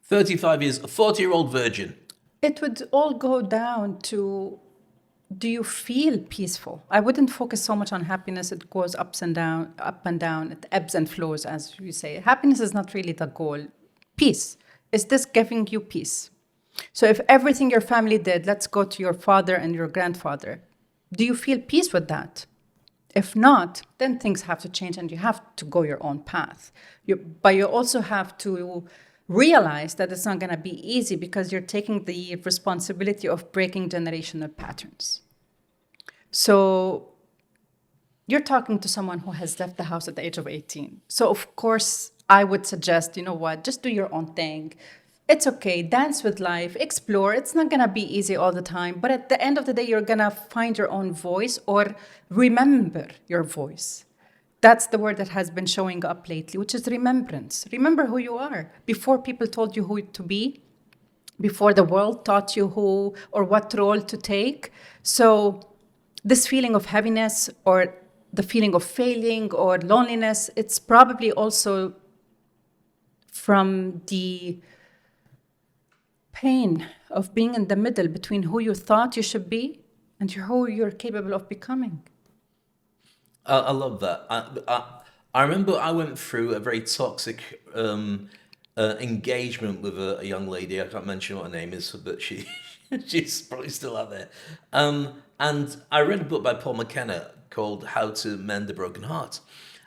Speaker 2: 35 years, a 40-year-old virgin.
Speaker 1: It would all go down to do you feel peaceful? I wouldn't focus so much on happiness. It goes up and down, it ebbs and flows, as you say. Happiness is not really the goal. Peace. Is this giving you peace? So if everything your family did, let's go to your father and your grandfather. Do you feel peace with that? If not, then things have to change and you have to go your own path. But you also have to realize that it's not going to be easy because you're taking the responsibility of breaking generational patterns. So you're talking to someone who has left the house at the age of 18. So of course, I would suggest, you know what, just do your own thing. It's okay, dance with life, explore. It's not gonna be easy all the time, but at the end of the day, you're gonna find your own voice or remember your voice. That's the word that has been showing up lately, which is remembrance. Remember who you are before people told you who to be, before the world taught you who or what role to take. So this feeling of heaviness or the feeling of failing or loneliness, it's probably also from the pain of being in the middle between who you thought you should be and who you're capable of becoming.
Speaker 2: I love that. I remember I went through a very toxic engagement with a young lady. I can't mention what her name is, but she's probably still out there. And I read a book by Paul McKenna called How to Mend a Broken Heart.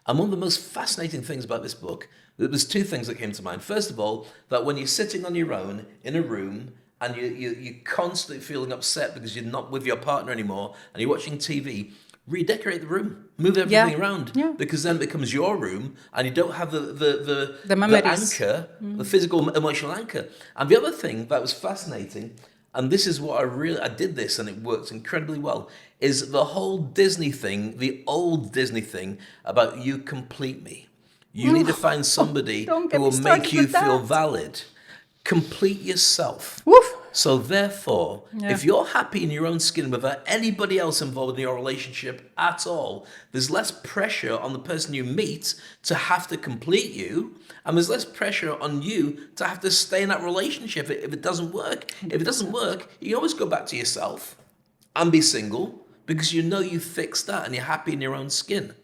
Speaker 2: And one of the most fascinating things about this book, there was two things that came to mind. First of all, that when you're sitting on your own in a room and you're constantly feeling upset because you're not with your partner anymore and you're watching TV, redecorate the room, move everything around, because then it becomes your room and you don't have the anchor, the physical, emotional anchor. And the other thing that was fascinating, and this is what I did this and it worked incredibly well, is the whole Disney thing, the old Disney thing about you complete me. You need to find somebody who will make you feel valid. Complete yourself.
Speaker 1: Woof.
Speaker 2: So therefore, if you're happy in your own skin without anybody else involved in your relationship at all, there's less pressure on the person you meet to have to complete you, and there's less pressure on you to have to stay in that relationship if it doesn't work. If it doesn't work, you can always go back to yourself and be single because you know you fixed that and you're happy in your own skin.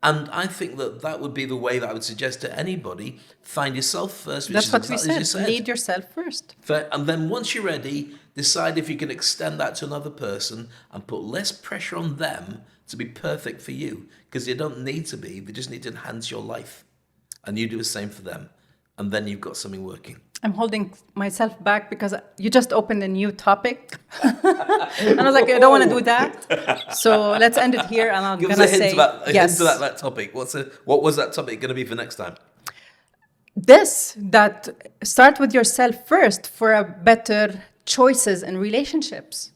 Speaker 2: And I think that would be the way that I would suggest to anybody, find yourself first, which
Speaker 1: That's
Speaker 2: is
Speaker 1: what
Speaker 2: exactly
Speaker 1: we
Speaker 2: as you
Speaker 1: said.
Speaker 2: said.
Speaker 1: Lead yourself first.
Speaker 2: And then once you're ready, decide if you can extend that to another person and put less pressure on them to be perfect for you. Because they don't need to be, they just need to enhance your life. And you do the same for them. And then you've got something working.
Speaker 1: I'm holding myself back because you just opened a new topic. And I was like, I don't want to do that. So let's end it here. And I'm going to say,
Speaker 2: hint to that topic. What was that topic going to be for next time?
Speaker 1: That start with yourself first for a better choices in relationships.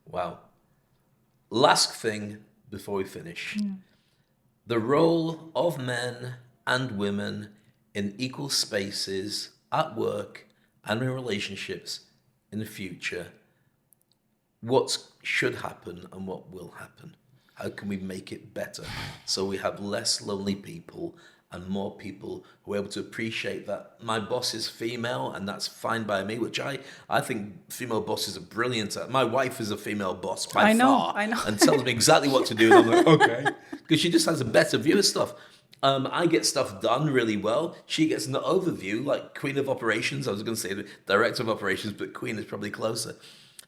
Speaker 2: Wow. Last thing before we finish. The role of men and women in equal spaces at work and in relationships in the future. What should happen and what will happen? How can we make it better so we have less lonely people and more people who are able to appreciate that my boss is female and that's fine by me, which I think female bosses are brilliant at. My wife is a female boss by far.
Speaker 1: I know.
Speaker 2: And tells me exactly what to do. And I'm like, okay. Because she just has a better view of stuff. I get stuff done really well. She gets an overview, like Queen of Operations. I was going to say the Director of Operations, but Queen is probably closer.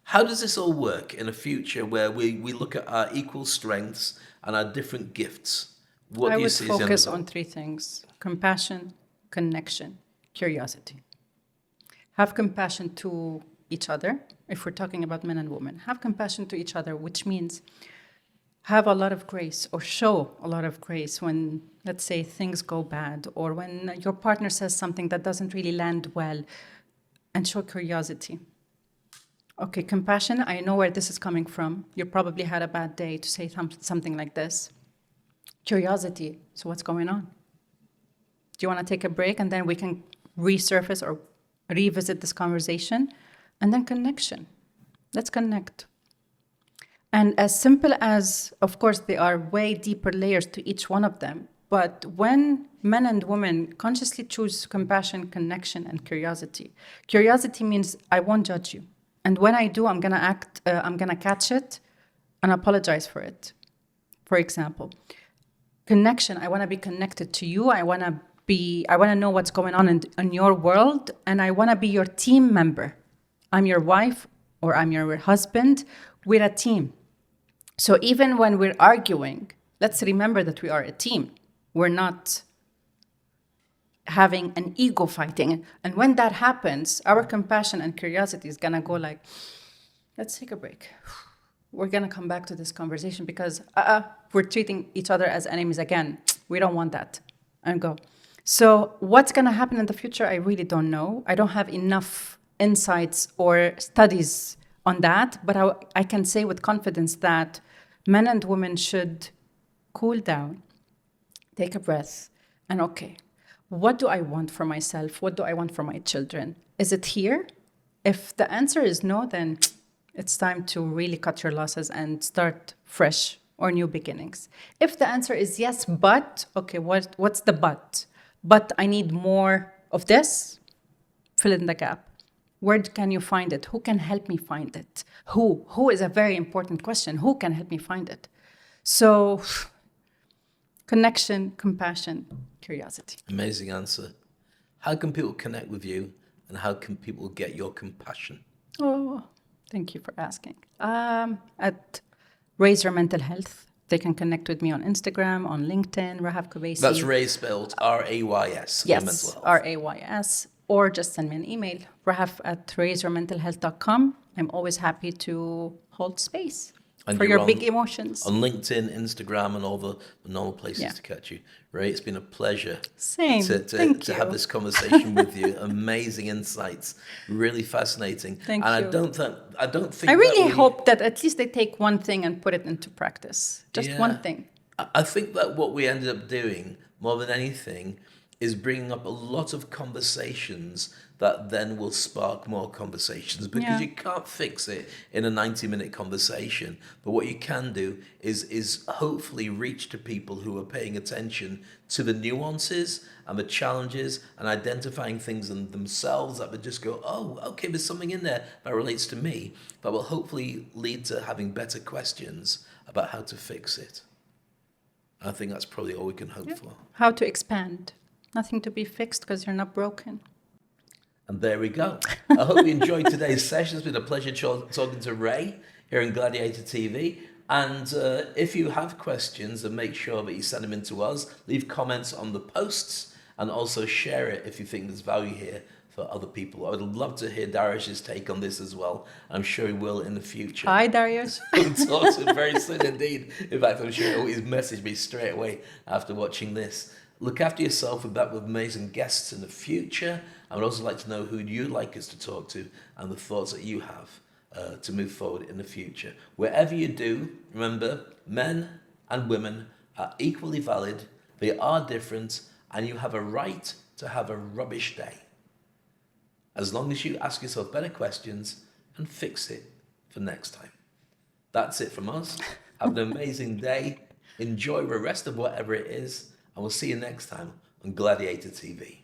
Speaker 2: How does this all work in a future where we look at our equal strengths and our different gifts? What
Speaker 1: I
Speaker 2: do you
Speaker 1: would
Speaker 2: see as the end
Speaker 1: focus
Speaker 2: result?
Speaker 1: on three things: compassion, connection, curiosity. Have compassion to each other. If we're talking about men and women, have compassion to each other, which means have a lot of grace or show a lot of grace when, let's say, things go bad or when your partner says something that doesn't really land well, and show curiosity. Okay, compassion, I know where this is coming from. You probably had a bad day to say something like this. Curiosity, so what's going on? Do you want to take a break and then we can resurface or revisit this conversation? And then connection. Let's connect. And as simple as, of course, there are way deeper layers to each one of them. But when men and women consciously choose compassion, connection, and curiosity means I won't judge you. And when I do, I'm gonna catch it and apologize for it. For example, connection. I want to be connected to you. I want to know what's going on in your world, and I want to be your team member. I'm your wife or I'm your husband. We're a team. So even when we're arguing, let's remember that we are a team. We're not having an ego fighting. And when that happens, our compassion and curiosity is gonna go like, let's take a break. We're gonna come back to this conversation because we're treating each other as enemies again. We don't want that. And go. So what's gonna happen in the future, I really don't know. I don't have enough insights or studies on that, but I can say with confidence that men and women should cool down, take a breath, and okay, what do I want for myself? What do I want for my children? Is it here? If the answer is no, then it's time to really cut your losses and start fresh or new beginnings. If the answer is yes, but, okay, what's the but? But I need more of this, fill in the gap. Where can you find it? Who can help me find it? Who is a very important question. Who can help me find it? So, connection, compassion, curiosity.
Speaker 2: Amazing answer. How can people connect with you, and how can people get your compassion?
Speaker 1: Oh, thank you for asking. At Raise Your Mental Health, they can connect with me on Instagram, on LinkedIn, Rahaf Kobeissi.
Speaker 2: That's Ray spelled R-A-Y-S.
Speaker 1: Yes,
Speaker 2: Mental health.
Speaker 1: R-A-Y-S. Or just send me an email, rahaf@raiseyourmentalhealth.com. I'm always happy to hold space
Speaker 2: And
Speaker 1: for
Speaker 2: you're
Speaker 1: your big emotions.
Speaker 2: On LinkedIn, Instagram, and all the normal places
Speaker 1: Yeah.
Speaker 2: to catch you. Ray, it's been a pleasure
Speaker 1: Same.
Speaker 2: to have this conversation with you. Amazing insights, really fascinating.
Speaker 1: Thank
Speaker 2: and
Speaker 1: you.
Speaker 2: I don't think
Speaker 1: I really
Speaker 2: that
Speaker 1: hope that at least they take one thing and put it into practice. Just
Speaker 2: Yeah.
Speaker 1: one thing.
Speaker 2: I think that what we ended up doing more than anything is bringing up a lot of conversations that then will spark more conversations, because
Speaker 1: Yeah.
Speaker 2: you can't fix it in a 90-minute conversation. But what you can do is hopefully reach to people who are paying attention to the nuances and the challenges and identifying things in themselves that would just go, oh, okay, there's something in there that relates to me, that will hopefully lead to having better questions about how to fix it. I think that's probably all we can hope for.
Speaker 1: How to expand. Nothing to be fixed because you're not broken.
Speaker 2: And there we go. I hope you enjoyed today's session. It's been a pleasure talking to Ray here in Gladiator TV. And if you have questions, then make sure that you send them in to us. Leave comments on the posts and also share it if you think there's value here for other people. I would love to hear Dariush's take on this as well. I'm sure he will in the future.
Speaker 1: Hi, Dariush.
Speaker 2: We'll talk to him very soon indeed. In fact, I'm sure he'll message me straight away after watching this. Look after yourself. We'll be back with amazing guests in the future. I would also like to know who you'd like us to talk to and the thoughts that you have to move forward in the future. Wherever you do, remember, men and women are equally valid. They are different, and you have a right to have a rubbish day, as long as you ask yourself better questions and fix it for next time. That's it from us. Have an amazing day. Enjoy the rest of whatever it is. And we'll see you next time on Gladiator TV.